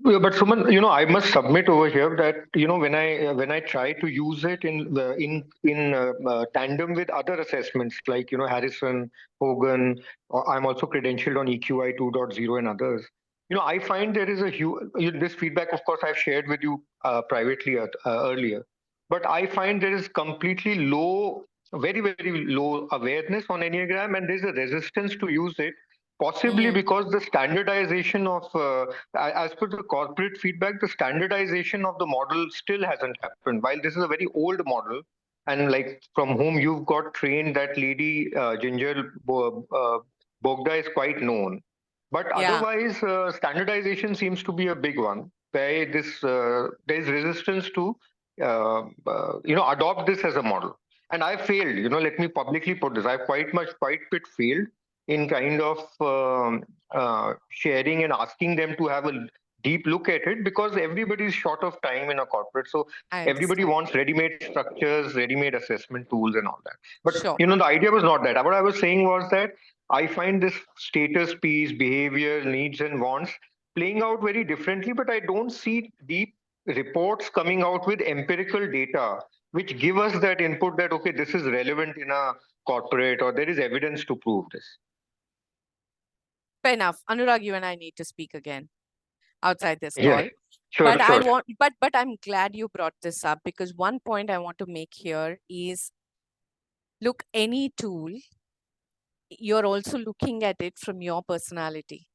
Yeah, but Suman, I must submit over here that when I try to use it in tandem with other assessments like Harrison, Hogan, or I'm also credentialed on EQI 2.0 and others. I find there is a huge this feedback. Of course, I've shared with you privately earlier, but I find there is completely very very low awareness on Enneagram, and there's a resistance to use it. Possibly because the standardization of, as per the corporate feedback, the standardization of the model still hasn't happened. While this is a very old model, and like from whom you've got trained, that lady Ginger Bogda is quite known. But otherwise, standardization seems to be a big one. Where there's resistance to adopt this as a model. And I failed. Let me publicly put this. I've quite bit failed in kind of sharing and asking them to have a deep look at it, because everybody is short of time in a corporate. So everybody wants ready-made structures, ready-made assessment tools and all that. But the idea was not that. What I was saying was that I find this status piece, behavior, needs and wants playing out very differently, but I don't see deep reports coming out with empirical data which give us that input that, okay, this is relevant in a corporate, or there is evidence to prove this. Fair enough. Anurag, you and I need to speak again outside this call. Yeah, sure, but sure. But I'm glad you brought this up, because one point I want to make here is, look, any tool, you're also looking at it from your personality.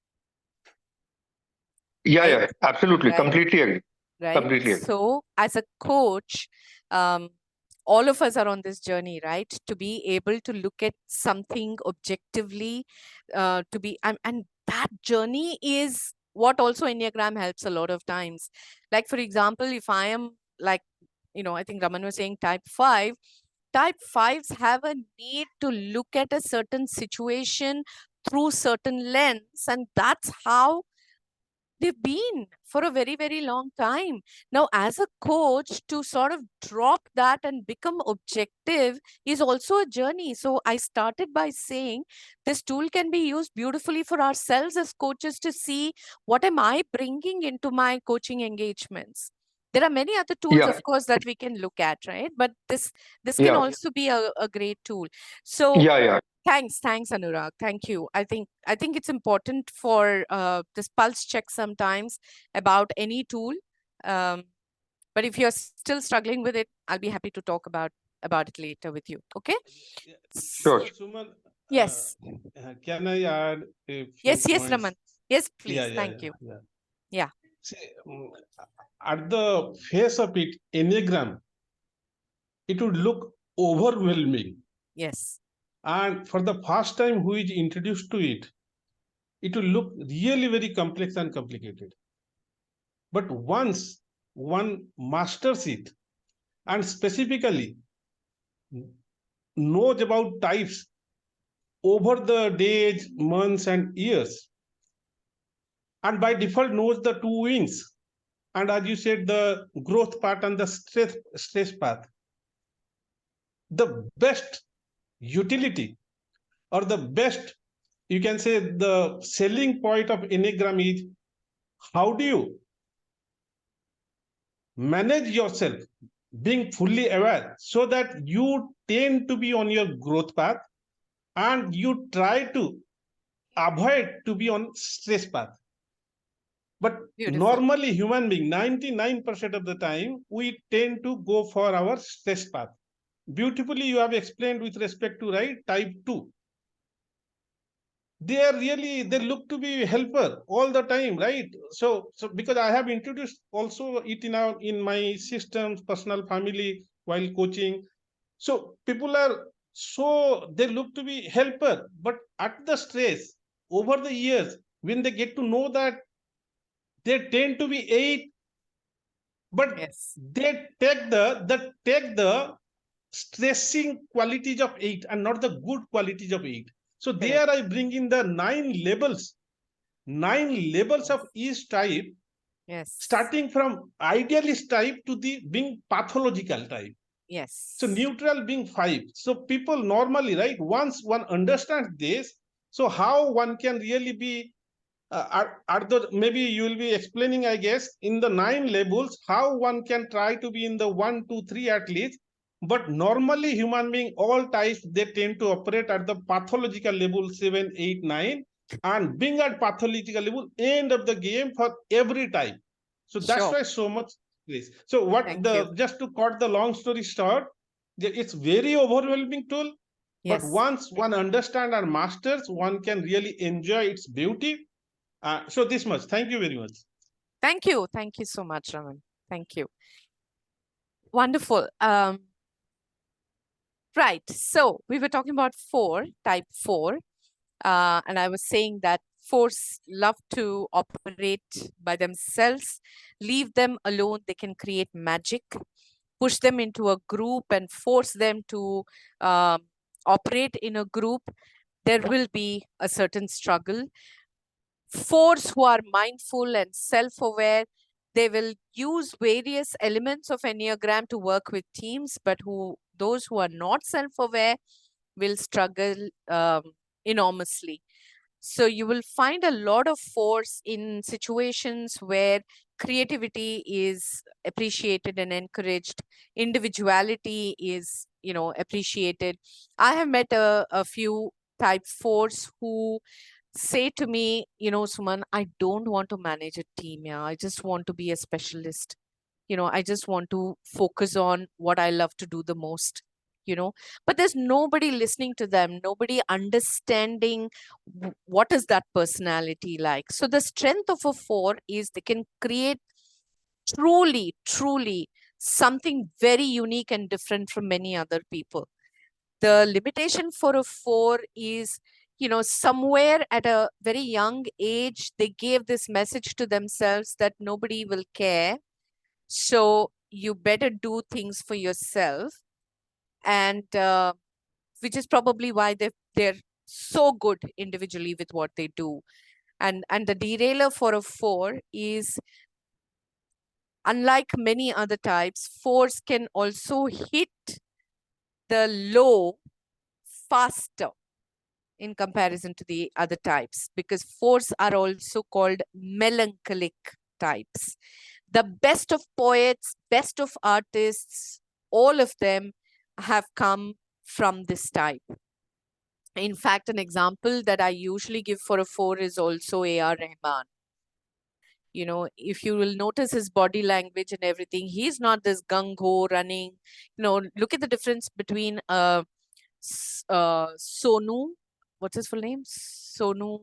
Yeah, right? Yeah, absolutely. Right? Completely agree. Right. Completely agree. So as a coach, all of us are on this journey, right? To be able to look at something objectively, and that journey is what also Enneagram helps a lot of times. Like, for example, if I am like, I think Raman was saying type 5, type 5s have a need to look at a certain situation through certain lens, and that's how they've been for a very, very long time. Now, as a coach, to sort of drop that and become objective is also a journey. So I started by saying this tool can be used beautifully for ourselves as coaches to see what am I bringing into my coaching engagements. There are many other tools, of course, that we can look at, right? But this can also be a great tool. So Thanks, Anurag. Thank you. I think it's important for this pulse check sometimes about any tool. But if you're still struggling with it, I'll be happy to talk about about it later with you. Okay? Sure. Suman, Yes. can I add a few Yes, points? Raman. Yes, please. Yeah, Thank you. yeah. Yeah. See, at the face of it, Enneagram, it would look overwhelming. Yes. And for the first time who is introduced to it, it will look really very complex and complicated. But once one masters it and specifically knows about types over the days, months, and years, and by default knows the two wings, and as you said, the growth path and the stress path, the best utility or the best, you can say, the selling point of Enneagram is how do you manage yourself being fully aware so that you tend to be on your growth path and you try to avoid to be on stress path. But Beautiful. normally human being 99% of the time we tend to go for our stress path. Beautifully you have explained with respect to type 2. They are really, they look to be helper all the time, right? So because I have introduced also it in my systems, personal, family, while coaching. So people are, so they look to be helper, but at the stress over the years, when they get to know that they tend to be 8, but yes, they take the stressing qualities of 8 and not the good qualities of 8. So correct. there I bring in the 9 levels of each type, Yes. starting from idealist type to the being pathological type. Yes. So neutral being 5. So people normally, once one understands this, so how one can really be, maybe you will be explaining, I guess, in the 9 labels, how one can try to be in the 1, 2, 3 at least. But normally human being, all types, they tend to operate at the pathological level 7, 8, 9, and being at pathological level, end of the game for every type. So that's Sure. why so much this. So what Thank the you. just to cut the long story short, it's very overwhelming tool. But Yes. once one understands and masters, one can really enjoy its beauty. So this much. Thank you very much. Thank you. Thank you so much, Raman. Thank you. Wonderful. Right. So we were talking about type 4. And I was saying that 4s love to operate by themselves. Leave them alone, they can create magic. Push them into a group and force them to operate in a group. There will be a certain struggle. 4s who are mindful and self-aware, they will use various elements of Enneagram to work with teams, but those who are not self-aware will struggle enormously. So you will find a lot of 4s in situations where creativity is appreciated and encouraged. Individuality is, appreciated. I have met a few type 4s who say to me, Suman, I don't want to manage a team. Yeah, I just want to be a specialist. I just want to focus on what I love to do the most, but there's nobody listening to them, nobody understanding what is that personality like. So the strength of a 4 is they can create truly something very unique and different from many other people. The limitation for a 4 is, somewhere at a very young age, they gave this message to themselves that nobody will care. So you better do things for yourself. And which is probably why they're so good individually with what they do. And the derailer for a 4 is, unlike many other types, 4s can also hit the low faster in comparison to the other types, because 4s are also called melancholic types. The best of poets, best of artists, all of them have come from this type. In fact, an example that I usually give for a 4 is also A.R. Rahman. If you will notice his body language and everything, he's not this gung-ho running. Look at the difference between Sonu, what's his full name? Sonu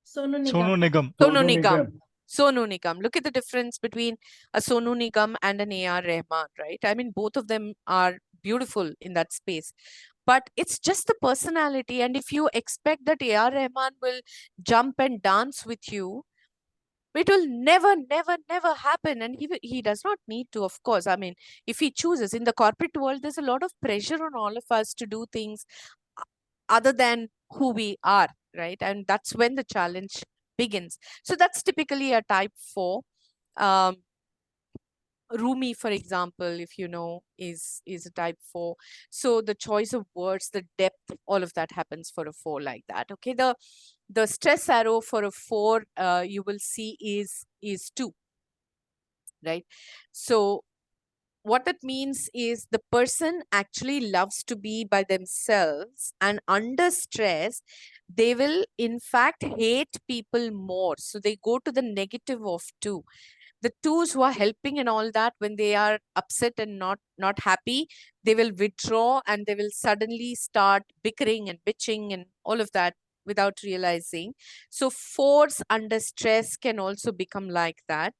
Sonu Sonu Nigam. Nigam. Sonu Nigam. Look at the difference between a Sonu Nigam and an A.R. Rahman, right? I mean, both of them are beautiful in that space. But it's just the personality. And if you expect that A.R. Rahman will jump and dance with you, it will never, never, never happen. And he does not need to, of course. I mean, if he chooses. In the corporate world, there's a lot of pressure on all of us to do things other than who we are, right? And that's when the challenge begins. So that's typically a type 4. Rumi, for example, if you know, is a type 4. So the choice of words, the depth, all of that happens for a 4 like that. Okay, the stress arrow for a 4 you will see is 2, right? So what that means is the person actually loves to be by themselves, and under stress they will in fact hate people more. So they go to the negative of 2. The 2s who are helping and all that, when they are upset and not happy, they will withdraw and they will suddenly start bickering and bitching and all of that without realizing. So 4s under stress can also become like that.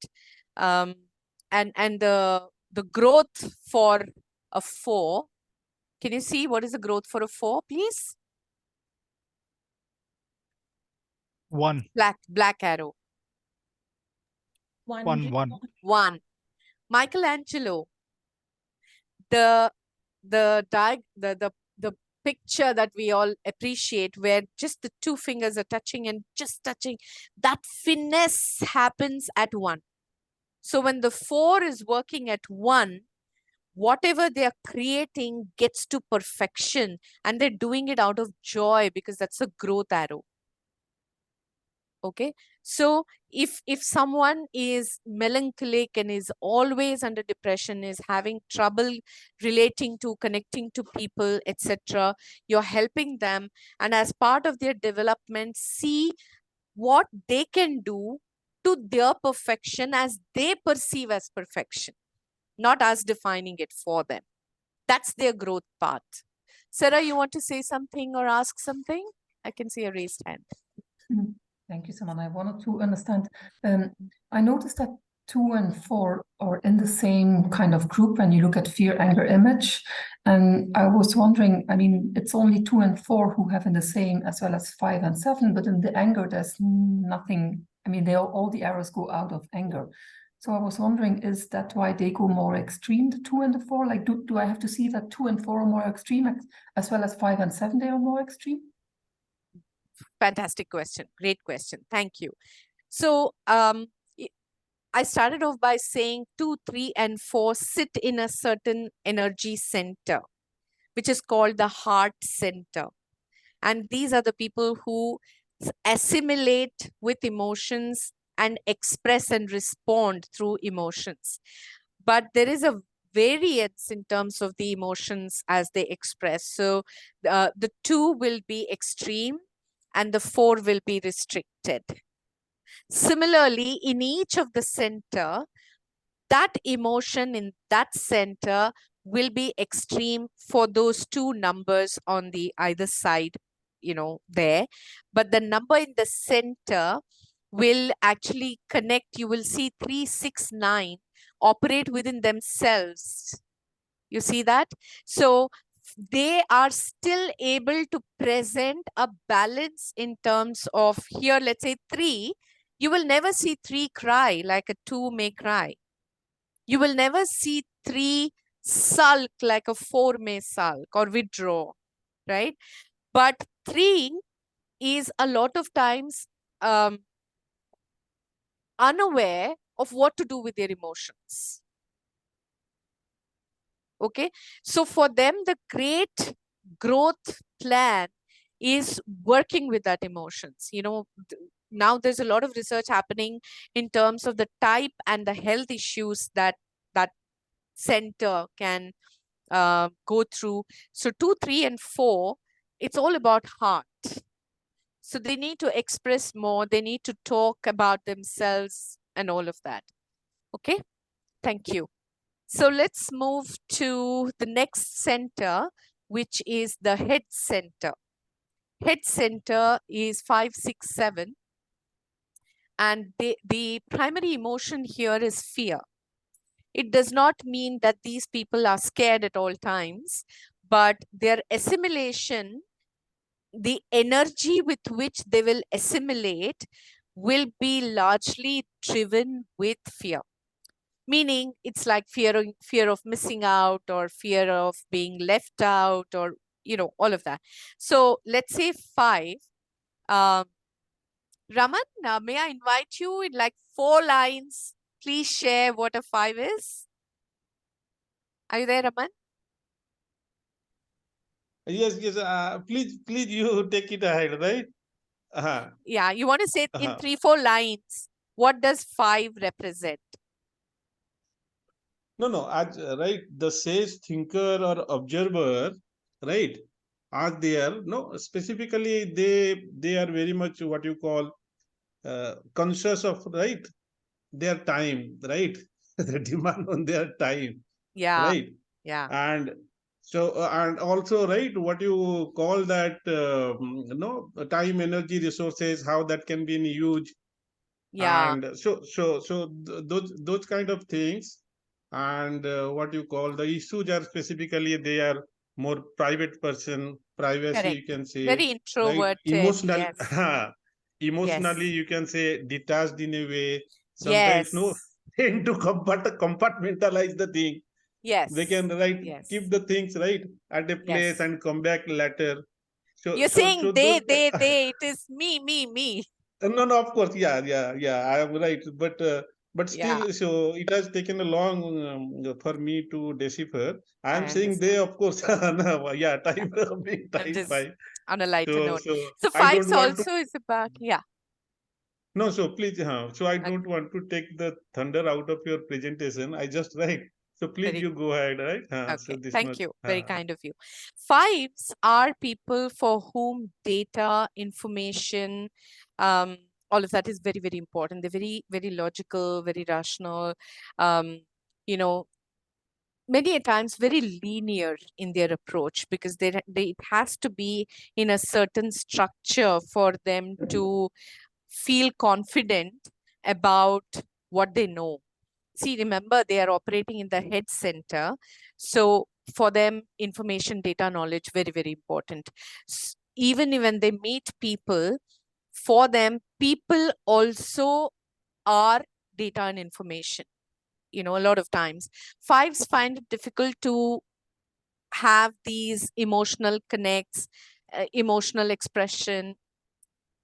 And the growth for a 4, can you see what is the growth for a 4, please? 1. Black arrow. 1. Michelangelo, the picture that we all appreciate, where just the 2 fingers are touching and just touching, that finesse happens at 1. So when the 4 is working at 1, whatever they are creating gets to perfection, and they're doing it out of joy because that's a growth arrow. Okay, so if someone is melancholic and is always under depression, is having trouble relating to, connecting to people, etc., you're helping them, and as part of their development, see what they can do to their perfection as they perceive as perfection, not us defining it for them. That's their growth path. Sarah, you want to say something or ask something? I can see a raised hand. Thank you, Suman. I wanted to understand. I noticed that 2 and 4 are in the same kind of group when you look at fear, anger, image. And I was wondering, I mean, it's only 2 and 4 who have in the same, as well as 5 and 7, but in the anger, there's nothing. I mean, all the arrows go out of anger. So I was wondering, is that why they go more extreme, the 2 and the 4? Like, do I have to see that 2 and 4 are more extreme, as well as 5 and 7, they are more extreme? Fantastic question. Great question. Thank you. So I started off by saying 2, 3, and 4 sit in a certain energy center, which is called the heart center. And these are the people who assimilate with emotions and express and respond through emotions. But there is a variance in terms of the emotions as they express. So the 2 will be extreme and the 4 will be restricted. Similarly, in each of the center, that emotion in that center will be extreme for those 2 numbers on the either side, there. But the number in the center will actually connect. You will see 3, 6, 9 operate within themselves. You see that? So they are still able to present a balance in terms of, here, let's say 3, you will never see 3 cry like a 2 may cry. You will never see 3 sulk like a 4 may sulk or withdraw, right? But 3 is a lot of times unaware of what to do with their emotions. Okay, so for them, the great growth plan is working with that emotions. Now there's a lot of research happening in terms of the type and the health issues that center can go through. So 2, 3, and 4, it's all about heart. So they need to express more. They need to talk about themselves and all of that. Okay, thank you. So let's move to the next center, which is the head center. Head center is 5, 6, 7. And the primary emotion here is fear. It does not mean that these people are scared at all times, but their assimilation, the energy with which they will assimilate, will be largely driven with fear. Meaning it's like fear of missing out, or fear of being left out, or all of that. So let's say 5. Raman, may I invite you in like 4 lines? Please share what a 5 is. Are you there, Raman? Yes, yes. Please, you take it ahead, right? Yeah, you want to say in 3, 4 lines, what does 5 represent? No, right, the sage thinker or observer, right, are there. No, specifically they are very much what you call conscious of, right, their time, right? The demand on their time, Yeah, right? yeah, And so and also, right, what you call that time, energy, resources, how that can be in use. yeah, And those kind of things. And what you call the issues are specifically they are more private person, privacy, correct. you can say, Very right, introverted. emotional. Yes, Emotionally, yes, you can say detached in a way. Sometimes no, yes, tend to compartmentalize the thing. They yes, can, right, keep yes, the things, right, at a place yes. and come back later. so You're so saying so those they, it is me. No, of course, yeah, I am right, but Yeah, still, so it has taken a long for me to decipher. I am I saying they, understand. of course, no, yeah, Yeah, time being I'm time just by. on a lighter So, note. so So I 5s don't want to. also is about, yeah. No, so please, so I Okay, don't want to take the thunder out of your presentation. I just right. So please, very you go ahead, right? So okay. this Thank much. you. Very kind of you. 5s are people for whom data, information, all of that is very, very important. They're very, very logical, very rational, um, you know, many a times very linear in their approach, because it has to be in a certain structure for them to feel confident about what they know. See, remember, they are operating in the head center. So for them, information, data, knowledge, very, very important. Even when they meet people, for them, people also are data and information. A lot of times 5s find it difficult to have these emotional connects, emotional expression.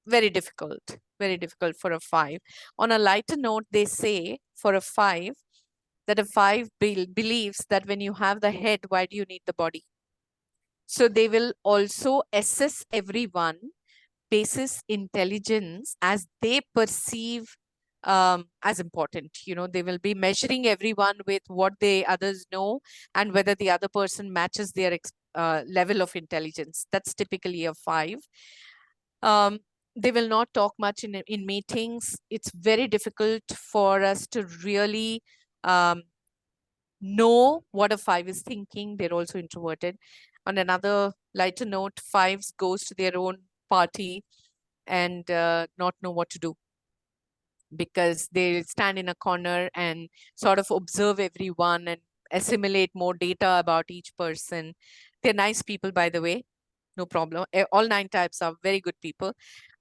Very difficult for a 5. On a lighter note, they say for a 5 that a 5 believes that when you have the head, why do you need the body? So they will also assess everyone basis intelligence as they perceive as important. They will be measuring everyone with what the others know and whether the other person matches their level of intelligence. That's typically a 5. They will not talk much in meetings. It's very difficult for us to really know what a 5 is thinking. They're also introverted. On another lighter note, 5s goes to their own party and not know what to do, because they stand in a corner and sort of observe everyone and assimilate more data about each person. They're nice people, by the way, no problem. All 9 types are very good people,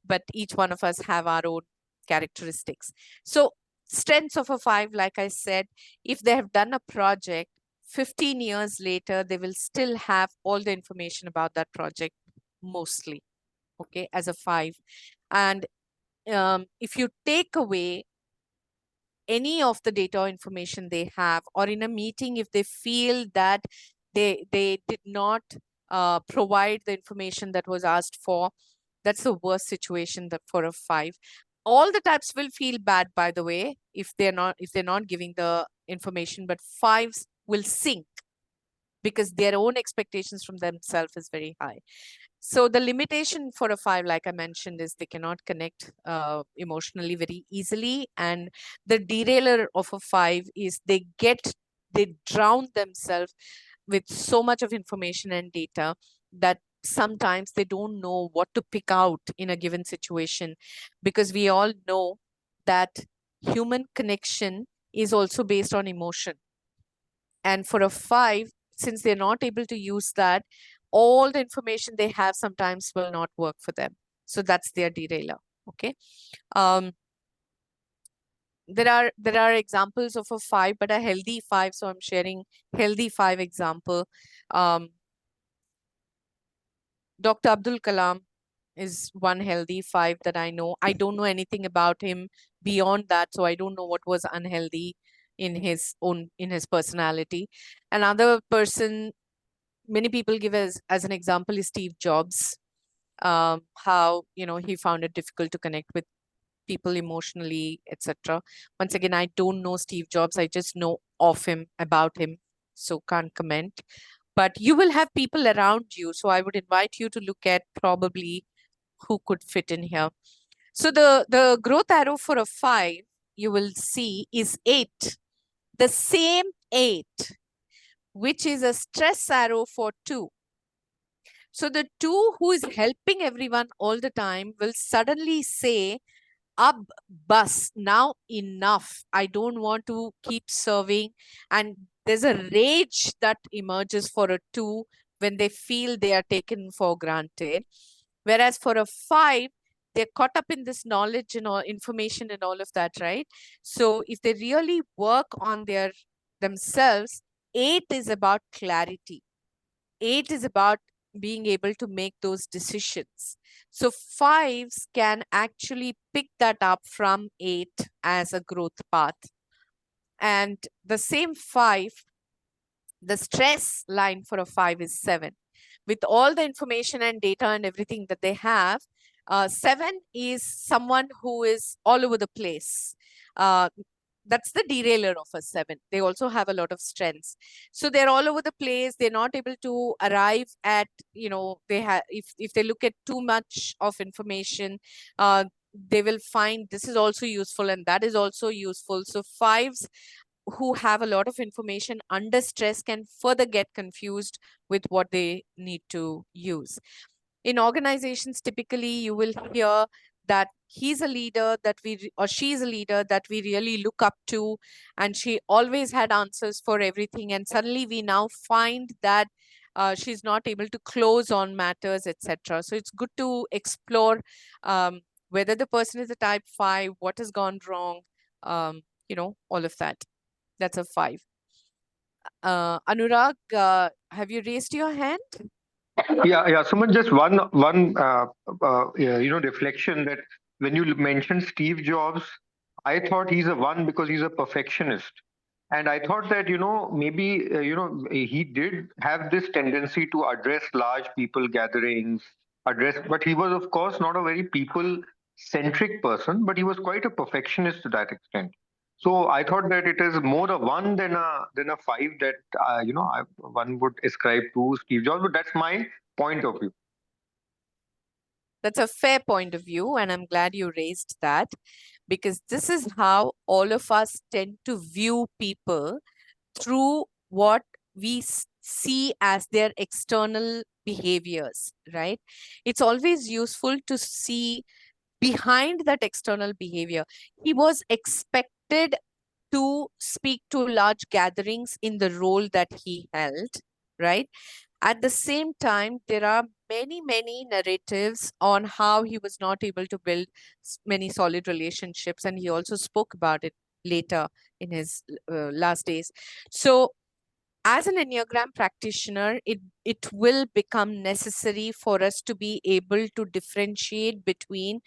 but each one of us have our own characteristics. So strengths of a 5, like I said, if they have done a project, 15 years later, they will still have all the information about that project, mostly, okay, as a 5. And if you take away any of the data or information they have, or in a meeting, if they feel that they did not provide the information that was asked for, that's the worst situation that for a 5. All the types will feel bad, by the way, if they're not giving the information, but 5s will sink because their own expectations from themselves is very high. So the limitation for a 5, like I mentioned, is they cannot connect emotionally very easily. And the derailer of a 5 is they drown themselves with so much of information and data that sometimes they don't know what to pick out in a given situation, because we all know that human connection is also based on emotion. And for a 5, since they're not able to use that, all the information they have sometimes will not work for them. So that's their derailer. Okay. There are examples of a 5, but a healthy 5. So I'm sharing healthy 5 example. Dr. Abdul Kalam is one healthy 5 that I know. I don't know anything about him beyond that, so I don't know what was unhealthy in his personality. Another person many people give as an example is Steve Jobs. How he found it difficult to connect with people emotionally, etc. Once again, I don't know Steve Jobs. I just know of him, about him, so can't comment. But you will have people around you, so I would invite you to look at probably who could fit in here. So the growth arrow for a 5 you will see is 8, the same 8, which is a stress arrow for 2. So the 2 who is helping everyone all the time will suddenly say, Ab bus, now enough. I don't want to keep serving. And there's a rage that emerges for a 2 when they feel they are taken for granted. Whereas for a 5, they're caught up in this knowledge and all information and all of that, right? So if they really work on themselves, 8 is about clarity. 8 is about being able to make those decisions. So 5s can actually pick that up from 8 as a growth path. And the same 5, the stress line for a 5 is 7. With all the information and data and everything that they have, 7 is someone who is all over the place. That's the derailer of a 7. They also have a lot of strengths. So they're all over the place. They're not able to arrive at, they have, if they look at too much of information, they will find this is also useful and that is also useful. So 5s who have a lot of information under stress can further get confused with what they need to use. In organizations, typically you will hear that he's a leader that or she's a leader that we really look up to, and she always had answers for everything. And suddenly we now find that she's not able to close on matters, etc. So it's good to explore whether the person is a type 5, what has gone wrong, all of that. That's a 5. Anurag, have you raised your hand? Yeah. Suman, just one reflection that when you mentioned Steve Jobs, I thought he's a 1 because he's a perfectionist, and I thought that maybe he did have this tendency to address large people gatherings, but he was of course not a very people centric person, but he was quite a perfectionist to that extent. So I thought that it is more a 1 than a 5 that one would ascribe to Steve Jobs, but that's my point of view. That's a fair point of view, and I'm glad you raised that, because this is how all of us tend to view people, through what we see as their external behaviors, right? It's always useful to see behind that external behavior. He was expected to speak to large gatherings in the role that he held, right? At the same time, there are many, many narratives on how he was not able to build many solid relationships. And he also spoke about it later in his last days. So as an Enneagram practitioner, it will become necessary for us to be able to differentiate between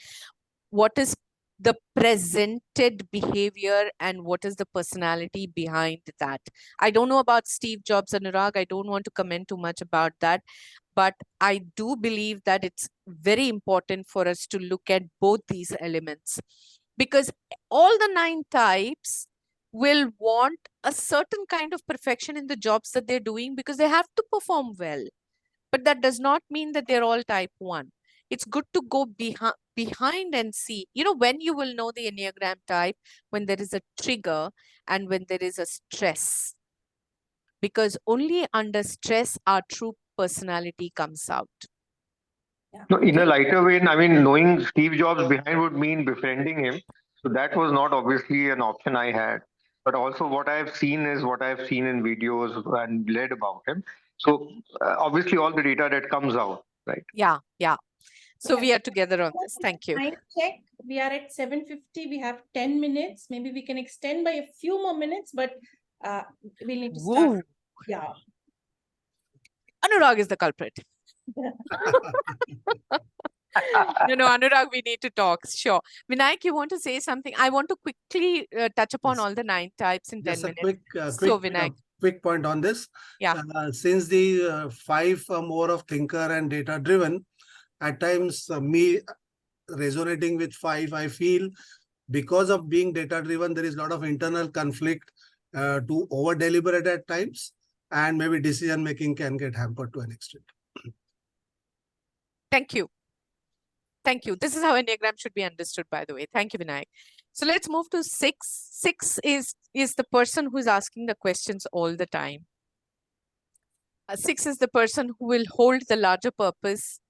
what is the presented behavior and what is the personality behind that. I don't know about Steve Jobs, Anurag. I don't want to comment too much about that. But I do believe that it's very important for us to look at both these elements, because all the 9 types will want a certain kind of perfection in the jobs that they're doing because they have to perform well. But that does not mean that they're all type 1. It's good to go behind and see, when you will know the Enneagram type, when there is a trigger and when there is a stress. Because only under stress, our true personality comes out. No, in a lighter vein, I mean, knowing Steve Jobs behind would mean befriending him. So that was not obviously an option I had. But also, what I've seen is what I've seen in videos and read about him. So obviously, all the data that comes out, right? Yeah. So we are together on this. Thank you. Time check. We are at 7:50. We have 10 minutes. Maybe we can extend by a few more minutes, but we'll need to start. Woo. Yeah. Anurag is the culprit. No, Anurag, we need to talk. Sure. Vinayak, you want to say something? I want to quickly touch upon all the 9 types in 10 minutes. Quick point on this. Yeah. Since the 5 are more of thinker and data driven, at times me resonating with 5, I feel because of being data driven, there is a lot of internal conflict to over deliberate at times, and maybe decision making can get hampered to an extent. Thank you. Thank you. This is how Enneagram should be understood, by the way. Thank you, Vinayak. So let's move to 6. 6 is the person who is asking the questions all the time. 6 is the person who will hold the larger purpose,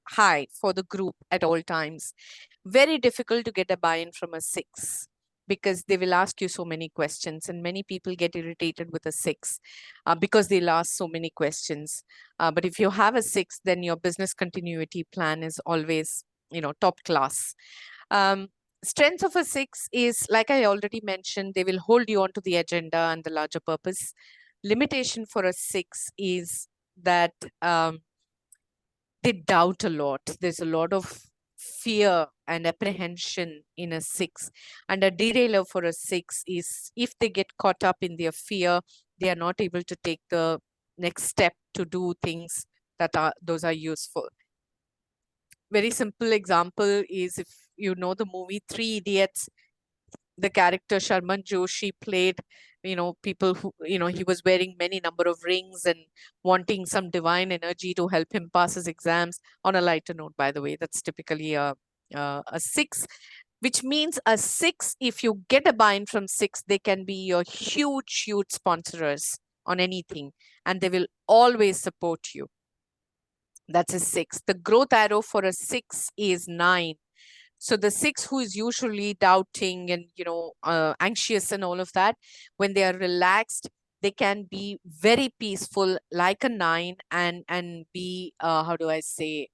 high for the group at all times. Very difficult to get a buy-in from a 6 because they will ask you so many questions, and many people get irritated with a 6 because they'll ask so many questions. But if you have a 6, then your business continuity plan is always, top class. Strength of a 6 is, like I already mentioned, they will hold you onto the agenda and the larger purpose. Limitation for a 6 is that they doubt a lot. There's a lot of fear and apprehension in a 6. And a derailer for a 6 is if they get caught up in their fear, they are not able to take the next step to do things those are useful. Very simple example is if you know the movie 3 Idiots, the character Sharman Joshi played, people who, he was wearing many number of rings and wanting some divine energy to help him pass his exams. On a lighter note, by the way, that's typically a 6, which means a 6, if you get a buy-in from 6, they can be your huge sponsors on anything, and they will always support you. That's a 6. The growth arrow for a 6 is 9. So the 6 who is usually doubting and, anxious and all of that, when they are relaxed, they can be very peaceful like a 9 and be, how do I say,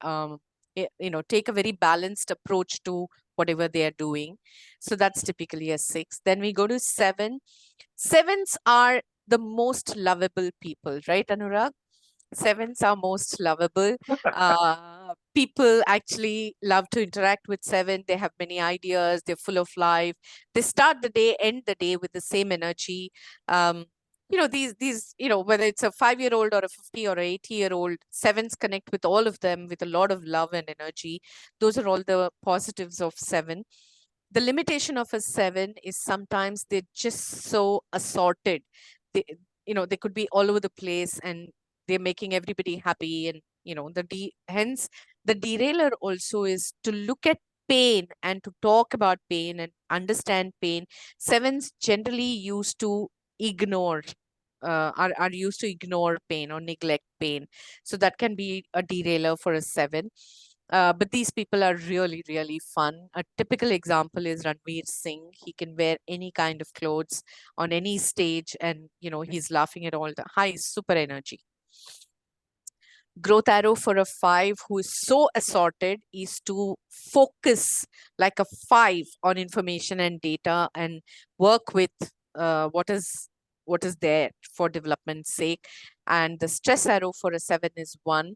take a very balanced approach to whatever they are doing. So that's typically a 6. Then we go to 7. 7s are the most lovable people, right, Anurag? 7s are most lovable. People actually love to interact with 7. They have many ideas. They're full of life. They start the day, end the day with the same energy. These, whether it's a 5-year-old or a 50 or a 80-year-old, 7s connect with all of them with a lot of love and energy. Those are all the positives of 7. The limitation of a 7 is sometimes they're just so assorted. They could be all over the place and they're making everybody happy. And, hence the derailer also is to look at pain and to talk about pain and understand pain. 7s generally used to ignore, are used to ignore pain or neglect pain. So that can be a derailer for a 7. But these people are really, really fun. A typical example is Ranveer Singh. He can wear any kind of clothes on any stage and, he's laughing at all the high, super energy. Growth arrow for a 5 who is so assorted is to focus like a 5 on information and data and work with what is there for development's sake. And the stress arrow for a 7 is 1,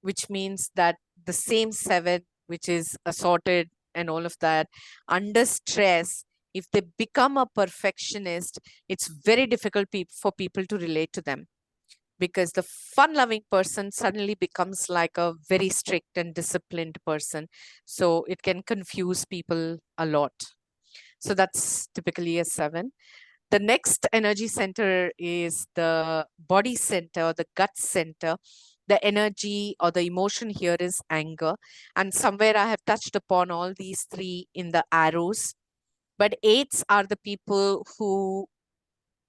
which means that the same 7, which is assorted and all of that, under stress, if they become a perfectionist, it's very difficult for people to relate to them, because the fun-loving person suddenly becomes like a very strict and disciplined person. So it can confuse people a lot. So that's typically a 7. The next energy center is the body center, the gut center. The energy or the emotion here is anger. And somewhere I have touched upon all these 3 in the arrows. But 8s are the people who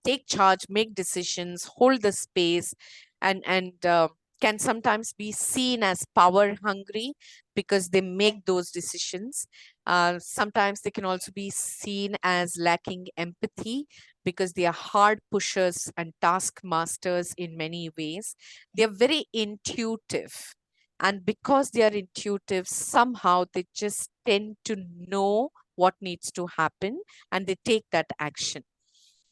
take charge, make decisions, hold the space, and can sometimes be seen as power hungry because they make those decisions. Sometimes they can also be seen as lacking empathy because they are hard pushers and taskmasters in many ways. They are very intuitive. And because they are intuitive, somehow they just tend to know what needs to happen and they take that action.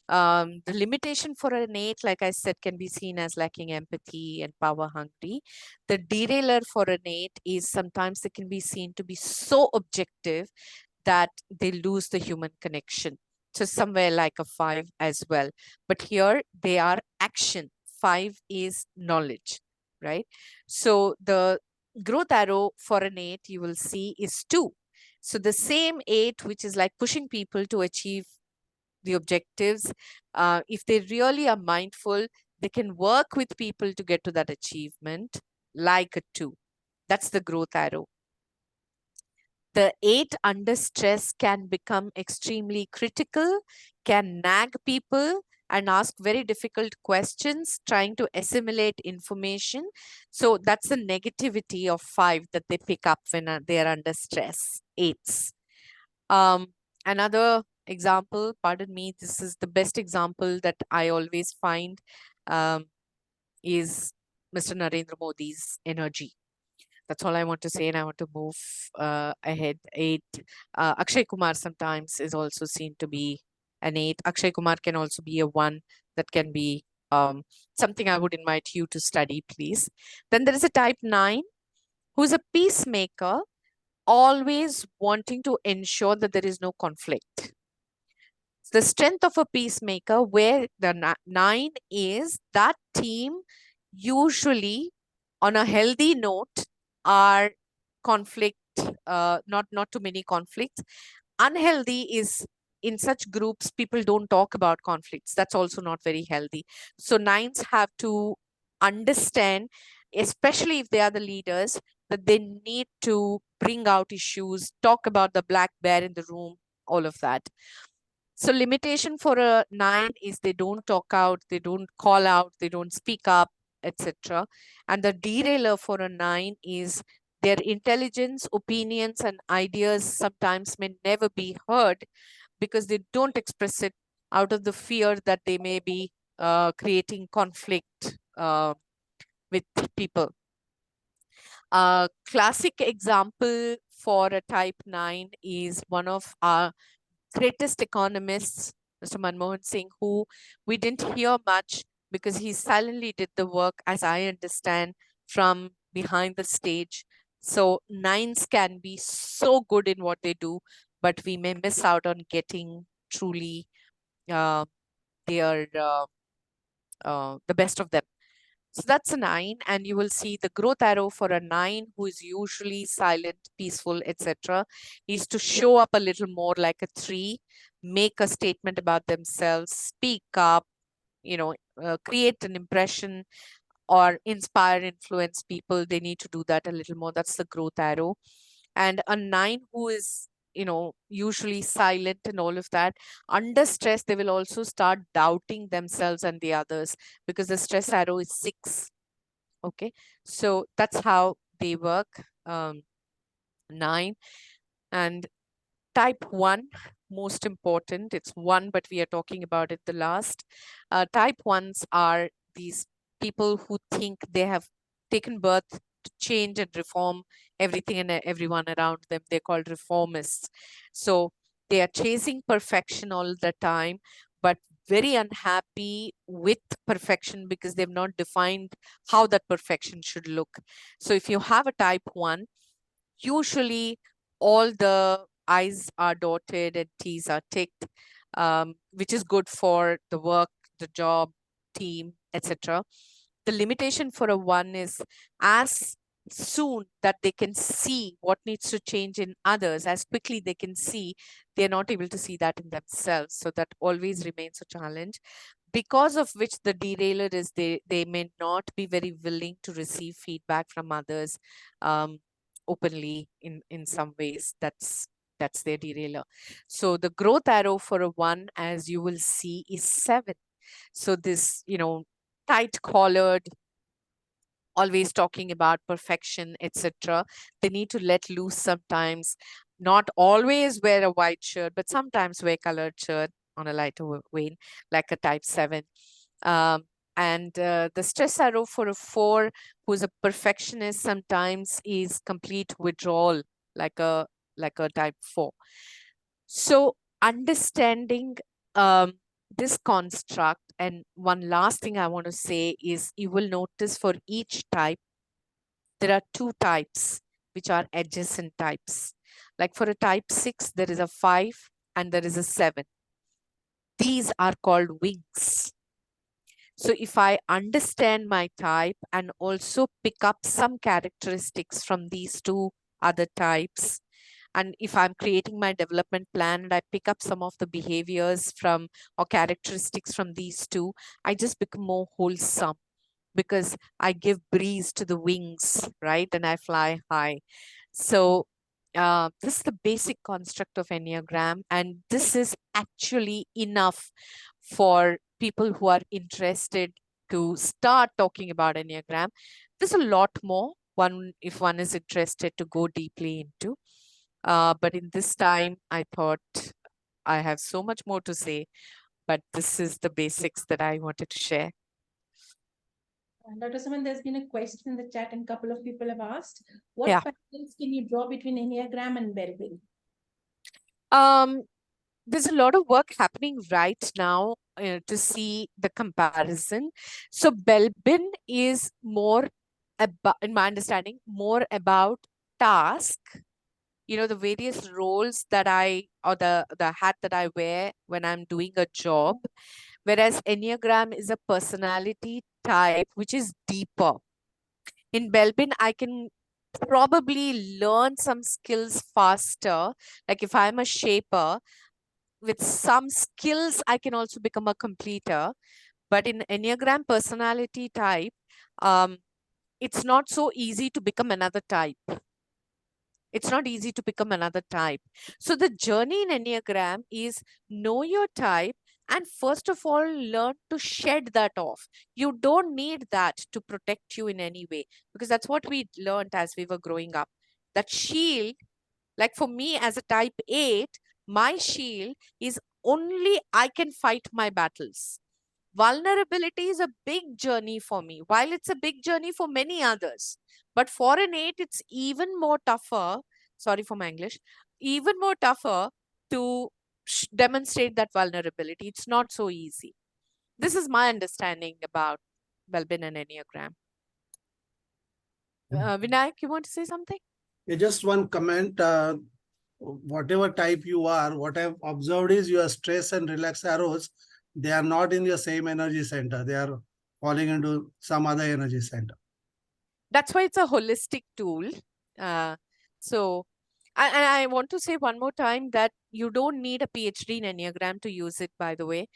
The limitation for an 8, like I said, can be seen as lacking empathy and power hungry. The derailer for an 8 is sometimes they can be seen to be so objective that they lose the human connection. So somewhere like a 5 as well. But here they are action. 5 is knowledge, right? So the growth arrow for an 8 you will see is 2. So the same 8, which is like pushing people to achieve the objectives, if they really are mindful, they can work with people to get to that achievement like a 2. That's the growth arrow. The 8 under stress can become extremely critical, can nag people and ask very difficult questions, trying to assimilate information. So that's the negativity of 5 that they pick up when they are under stress. 8s. Another example, pardon me, this is the best example that I always find, is Mr. Narendra Modi's energy. That's all I want to say, and I want to move ahead. 8. Akshay Kumar sometimes is also seen to be an 8. Akshay Kumar can also be a 1. That can be something I would invite you to study, please. Then there is a type 9 who is a peacemaker, always wanting to ensure that there is no conflict. The strength of a peacemaker, where the 9 is, that team usually on a healthy note are conflict, not too many conflicts. Unhealthy is in such groups, people don't talk about conflicts. That's also not very healthy. So 9s have to understand, especially if they are the leaders, that they need to bring out issues, talk about the black bear in the room, all of that. So limitation for a 9 is they don't talk out, they don't call out, they don't speak up, etc. And the derailer for a 9 is their intelligence, opinions, and ideas sometimes may never be heard because they don't express it out of the fear that they may be creating conflict with people. Classic example for a type 9 is one of our greatest economists, Mr. Manmohan Singh, who we didn't hear much because he silently did the work, as I understand, from behind the stage. So 9s can be so good in what they do, but we may miss out on getting truly the best of them. So that's a 9, and you will see the growth arrow for a 9 who is usually silent, peaceful, etc. is to show up a little more like a 3, make a statement about themselves, speak up, create an impression or inspire, influence people. They need to do that a little more. That's the growth arrow. And a 9 who is usually silent and all of that, under stress, they will also start doubting themselves and the others because the stress arrow is 6. Okay, so that's how they work. 9. And type 1, most important, it's 1, but we are talking about it the last. Type 1s are these people who think they have taken birth to change and reform everything and everyone around them. They're called reformists. So they are chasing perfection all the time, but very unhappy with perfection because they've not defined how that perfection should look. So if you have a type 1, usually all the I's are dotted and T's are ticked, which is good for the work, the job, team, etc. The limitation for a 1 is, as soon that they can see what needs to change in others, as quickly they can see, they're not able to see that in themselves. So that always remains a challenge, because of which the derailer is they may not be very willing to receive feedback from others openly in some ways. That's their derailer. So the growth arrow for a 1, as you will see, is 7. So this, tight collared, always talking about perfection, etc. They need to let loose sometimes, not always wear a white shirt, but sometimes wear colored shirt on a lighter vein, like a type 7. And the stress arrow for a 4, who's a perfectionist, sometimes is complete withdrawal, like a type 4. So understanding this construct, and one last thing I want to say is, you will notice for each type, there are 2 types which are adjacent types. Like for a type 6, there is a 5 and there is a 7. These are called wings. So if I understand my type and also pick up some characteristics from these 2 other types, and if I'm creating my development plan and I pick up some of the behaviors from or characteristics from these 2, I just become more wholesome, because I give breeze to the wings, right? And I fly high. So this is the basic construct of Enneagram, and this is actually enough for people who are interested to start talking about Enneagram. There's a lot more, if one is interested to go deeply into. But in this time, I thought I have so much more to say, but this is the basics that I wanted to share. Dr. Suman, there's been a question in the chat and a couple of people have asked, what parallels can you draw between Enneagram and Belbin? There's a lot of work happening right now to see the comparison. So Belbin is more about, in my understanding, more about task, the various roles that or the hat that I wear when I'm doing a job. Whereas Enneagram is a personality type, which is deeper. In Belbin, I can probably learn some skills faster. Like if I'm a shaper, with some skills, I can also become a completer. But in Enneagram personality type, it's not so easy to become another type. It's not easy to become another type. So the journey in Enneagram is know your type, and first of all, learn to shed that off. You don't need that to protect you in any way, because that's what we learned as we were growing up. That shield, like for me as a type 8, my shield is only I can fight my battles. Vulnerability is a big journey for me, while it's a big journey for many others. But for an 8, it's even more tougher, sorry for my English, even more tougher to demonstrate that vulnerability. It's not so easy. This is my understanding about Belbin and Enneagram. Vinayak, you want to say something? Yeah, just one comment. Whatever type you are, what I've observed is your stress and relax arrows, they are not in your same energy center. They are falling into some other energy center. That's why it's a holistic tool. So I want to say one more time that you don't need a PhD in Enneagram to use it, by the way.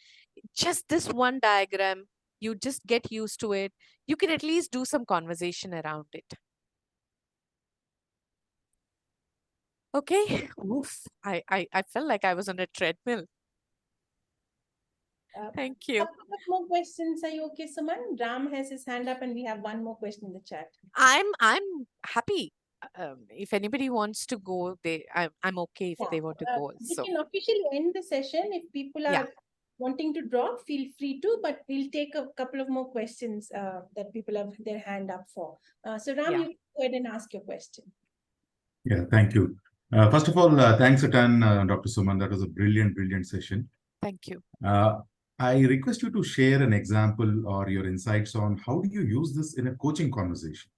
Just this one diagram, you just get used to it. You can at least do some conversation around it. Okay. Oof. I felt like I was on a treadmill. Thank you. A couple of more questions. Are you okay, Suman? Ram has his hand up and we have one more question in the chat. I'm happy. If anybody wants to go, I'm okay if they want to go. We So can officially end the session. If people are wanting to drop, feel free to, but we'll take a couple of more questions that people have their hand up for. So Ram, you go ahead and ask your question. Yeah, thank you. First of all, thanks a ton, Dr. Suman. That was a brilliant, brilliant session. Thank you. I request you to share an example or your insights on how do you use this in a coaching conversation?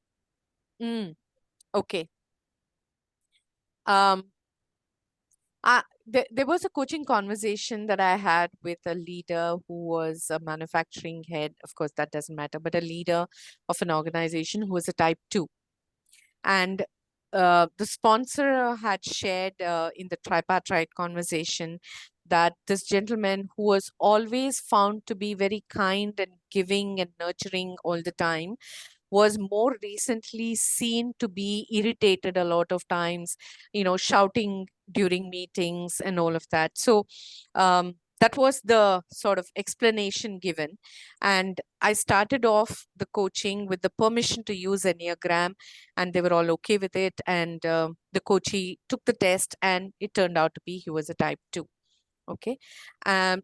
Okay. There was a coaching conversation that I had with a leader who was a manufacturing head. Of course, that doesn't matter, but a leader of an organization who was a type 2. And the sponsor had shared in the tripartite conversation that this gentleman, who was always found to be very kind and giving and nurturing all the time, was more recently seen to be irritated a lot of times, shouting during meetings and all of that. So that was the sort of explanation given. And I started off the coaching with the permission to use Enneagram, and they were all okay with it. And the coachee took the test, and it turned out to be he was a type 2. Okay.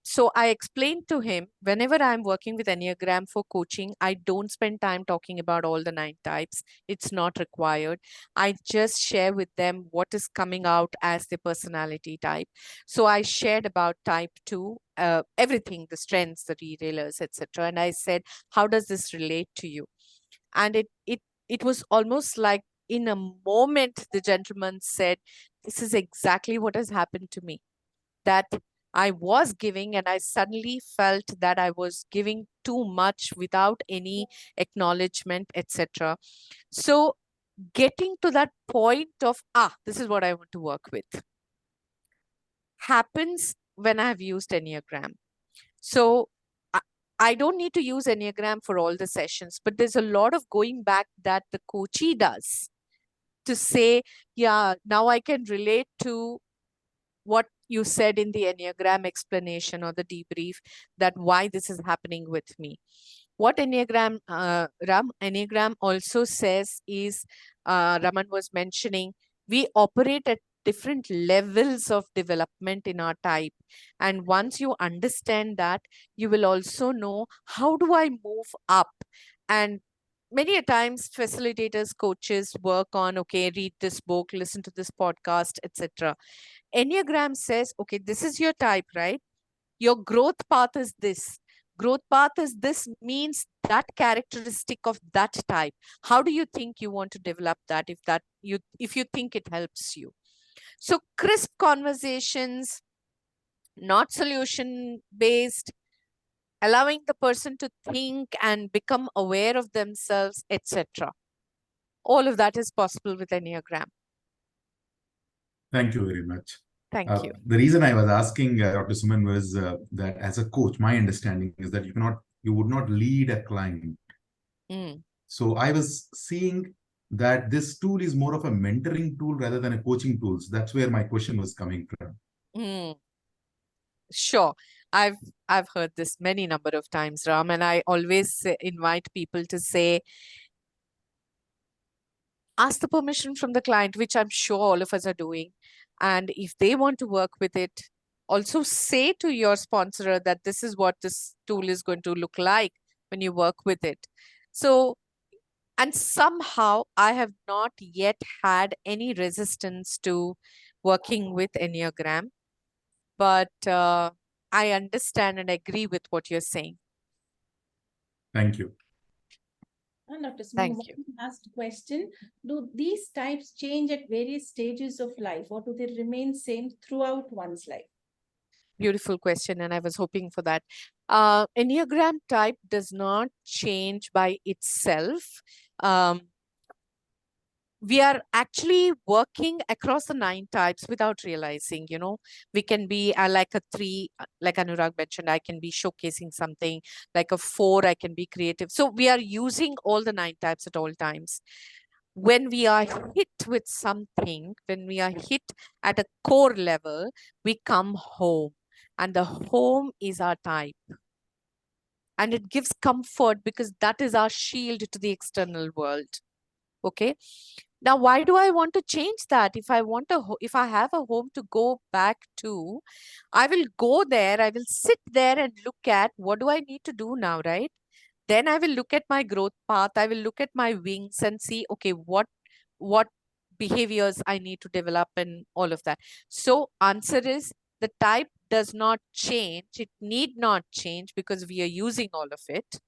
So I explained to him, whenever I'm working with Enneagram for coaching, I don't spend time talking about all the 9 types. It's not required. I just share with them what is coming out as their personality type. So I shared about type 2, everything, the strengths, the derailers, etc. And I said, how does this relate to you? And it was almost like in a moment, the gentleman said, this is exactly what has happened to me. That I was giving, and I suddenly felt that I was giving too much without any acknowledgement, etc. So getting to that point of, this is what I want to work with, happens when I have used Enneagram. So I don't need to use Enneagram for all the sessions, but there's a lot of going back that the coachee does to say, yeah, now I can relate to what you said in the Enneagram explanation or the debrief, that why this is happening with me. What Enneagram also says is, Raman was mentioning, we operate at different levels of development in our type. And once you understand that, you will also know, how do I move up? And many a times facilitators, coaches work on, okay, read this book, listen to this podcast, etc. Enneagram says, okay, this is your type, right? Your growth path is this. Growth path is this means that characteristic of that type. How do you think you want to develop that if you think it helps you? So crisp conversations, not solution based, allowing the person to think and become aware of themselves, etc. All of that is possible with Enneagram. Thank you very much. Thank you. The reason I was asking Dr. Suman was that as a coach, my understanding is that you would not lead a client. So I was seeing that this tool is more of a mentoring tool rather than a coaching tool. So that's where my question was coming from. Sure. I've heard this many number of times, Ram, and I always invite people to say, ask the permission from the client, which I'm sure all of us are doing. And if they want to work with it, also say to your sponsor that this is what this tool is going to look like when you work with it. So, and somehow I have not yet had any resistance to working with Enneagram, but I understand and agree with what you're saying. Thank you. And Dr. Suman, Thank you. last question. Do these types change at various stages of life, or do they remain same throughout one's life? Beautiful question, and I was hoping for that. Enneagram type does not change by itself. We are actually working across the 9 types without realizing, we can be like a 3, like Anurag mentioned, I can be showcasing something. Like a 4, I can be creative. So we are using all the 9 types at all times. When we are hit with something, when we are hit at a core level, we come home, and the home is our type. And it gives comfort because that is our shield to the external world. Okay. Now, why do I want to change that? If I have a home to go back to, I will go there. I will sit there and look at, what do I need to do now, right? Then I will look at my growth path. I will look at my wings and see, okay, what behaviors I need to develop and all of that. So answer is, the type does not change. It need not change because we are using all of it.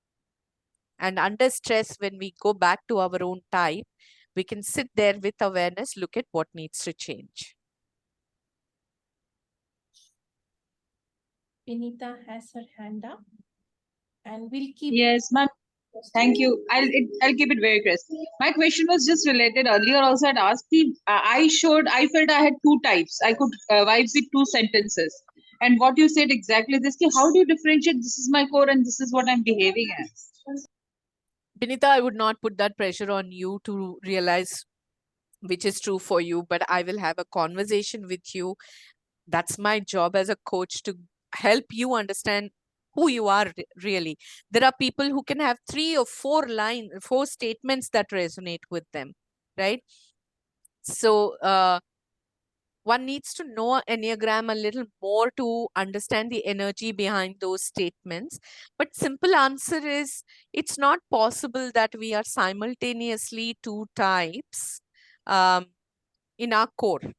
And under stress, when we go back to our own type, we can sit there with awareness, look at what needs to change. Vinita has her hand up, and we'll keep. Yes, ma'am. Thank you. I'll keep it very crisp. My question was just related. Earlier also I'd asked I felt I had two types. I could vibe with two sentences. And what you said exactly this, how do you differentiate this is my core and this is what I'm behaving as? Binita, I would not put that pressure on you to realize which is true for you, but I will have a conversation with you. That's my job as a coach, to help you understand who you are really. There are people who can have 3 or 4 statements that resonate with them, right? So one needs to know Enneagram a little more to understand the energy behind those statements. But simple answer is, it's not possible that we are simultaneously two types in our core.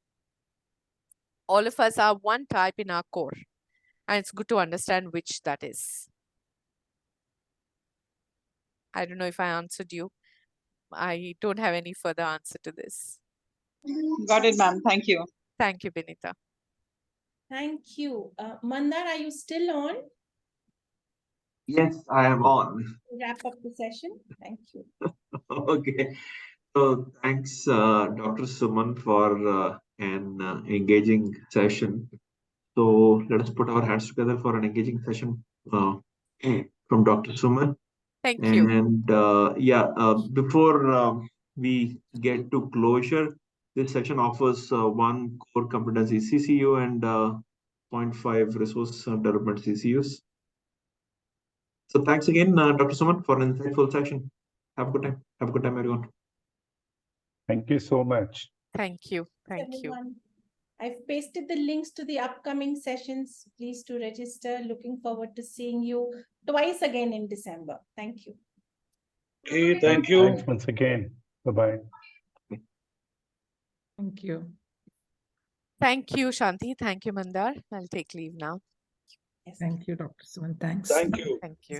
All of us are one type in our core. And it's good to understand which that is. I don't know if I answered you. I don't have any further answer to this. Got it, ma'am. Thank you. Thank you, Binita. Thank you. Mandar, are you still on? Yes, I am on. Wrap up the session. Thank you. Okay. So thanks, Dr. Suman, for an engaging session. So let us put our hands together for an engaging session from Dr. Suman. Thank you. And before we get to closure, this session offers 1 core competency CCU and 0.5 resource development CCUs. So thanks again, Dr. Suman, for an insightful session. Have a good time. Have a good time, everyone. Thank you so much. Thank you. Thank everyone. you. I've pasted the links to the upcoming sessions. Please to register. Looking forward to seeing you twice again in December. Thank you. Okay, thank you. Thanks once again. Bye-bye. Thank you. Thank you, Shanti. Thank you, Mandar. I'll take leave now. Thank you, Dr. Suman. Thanks. Thank you. Thank you.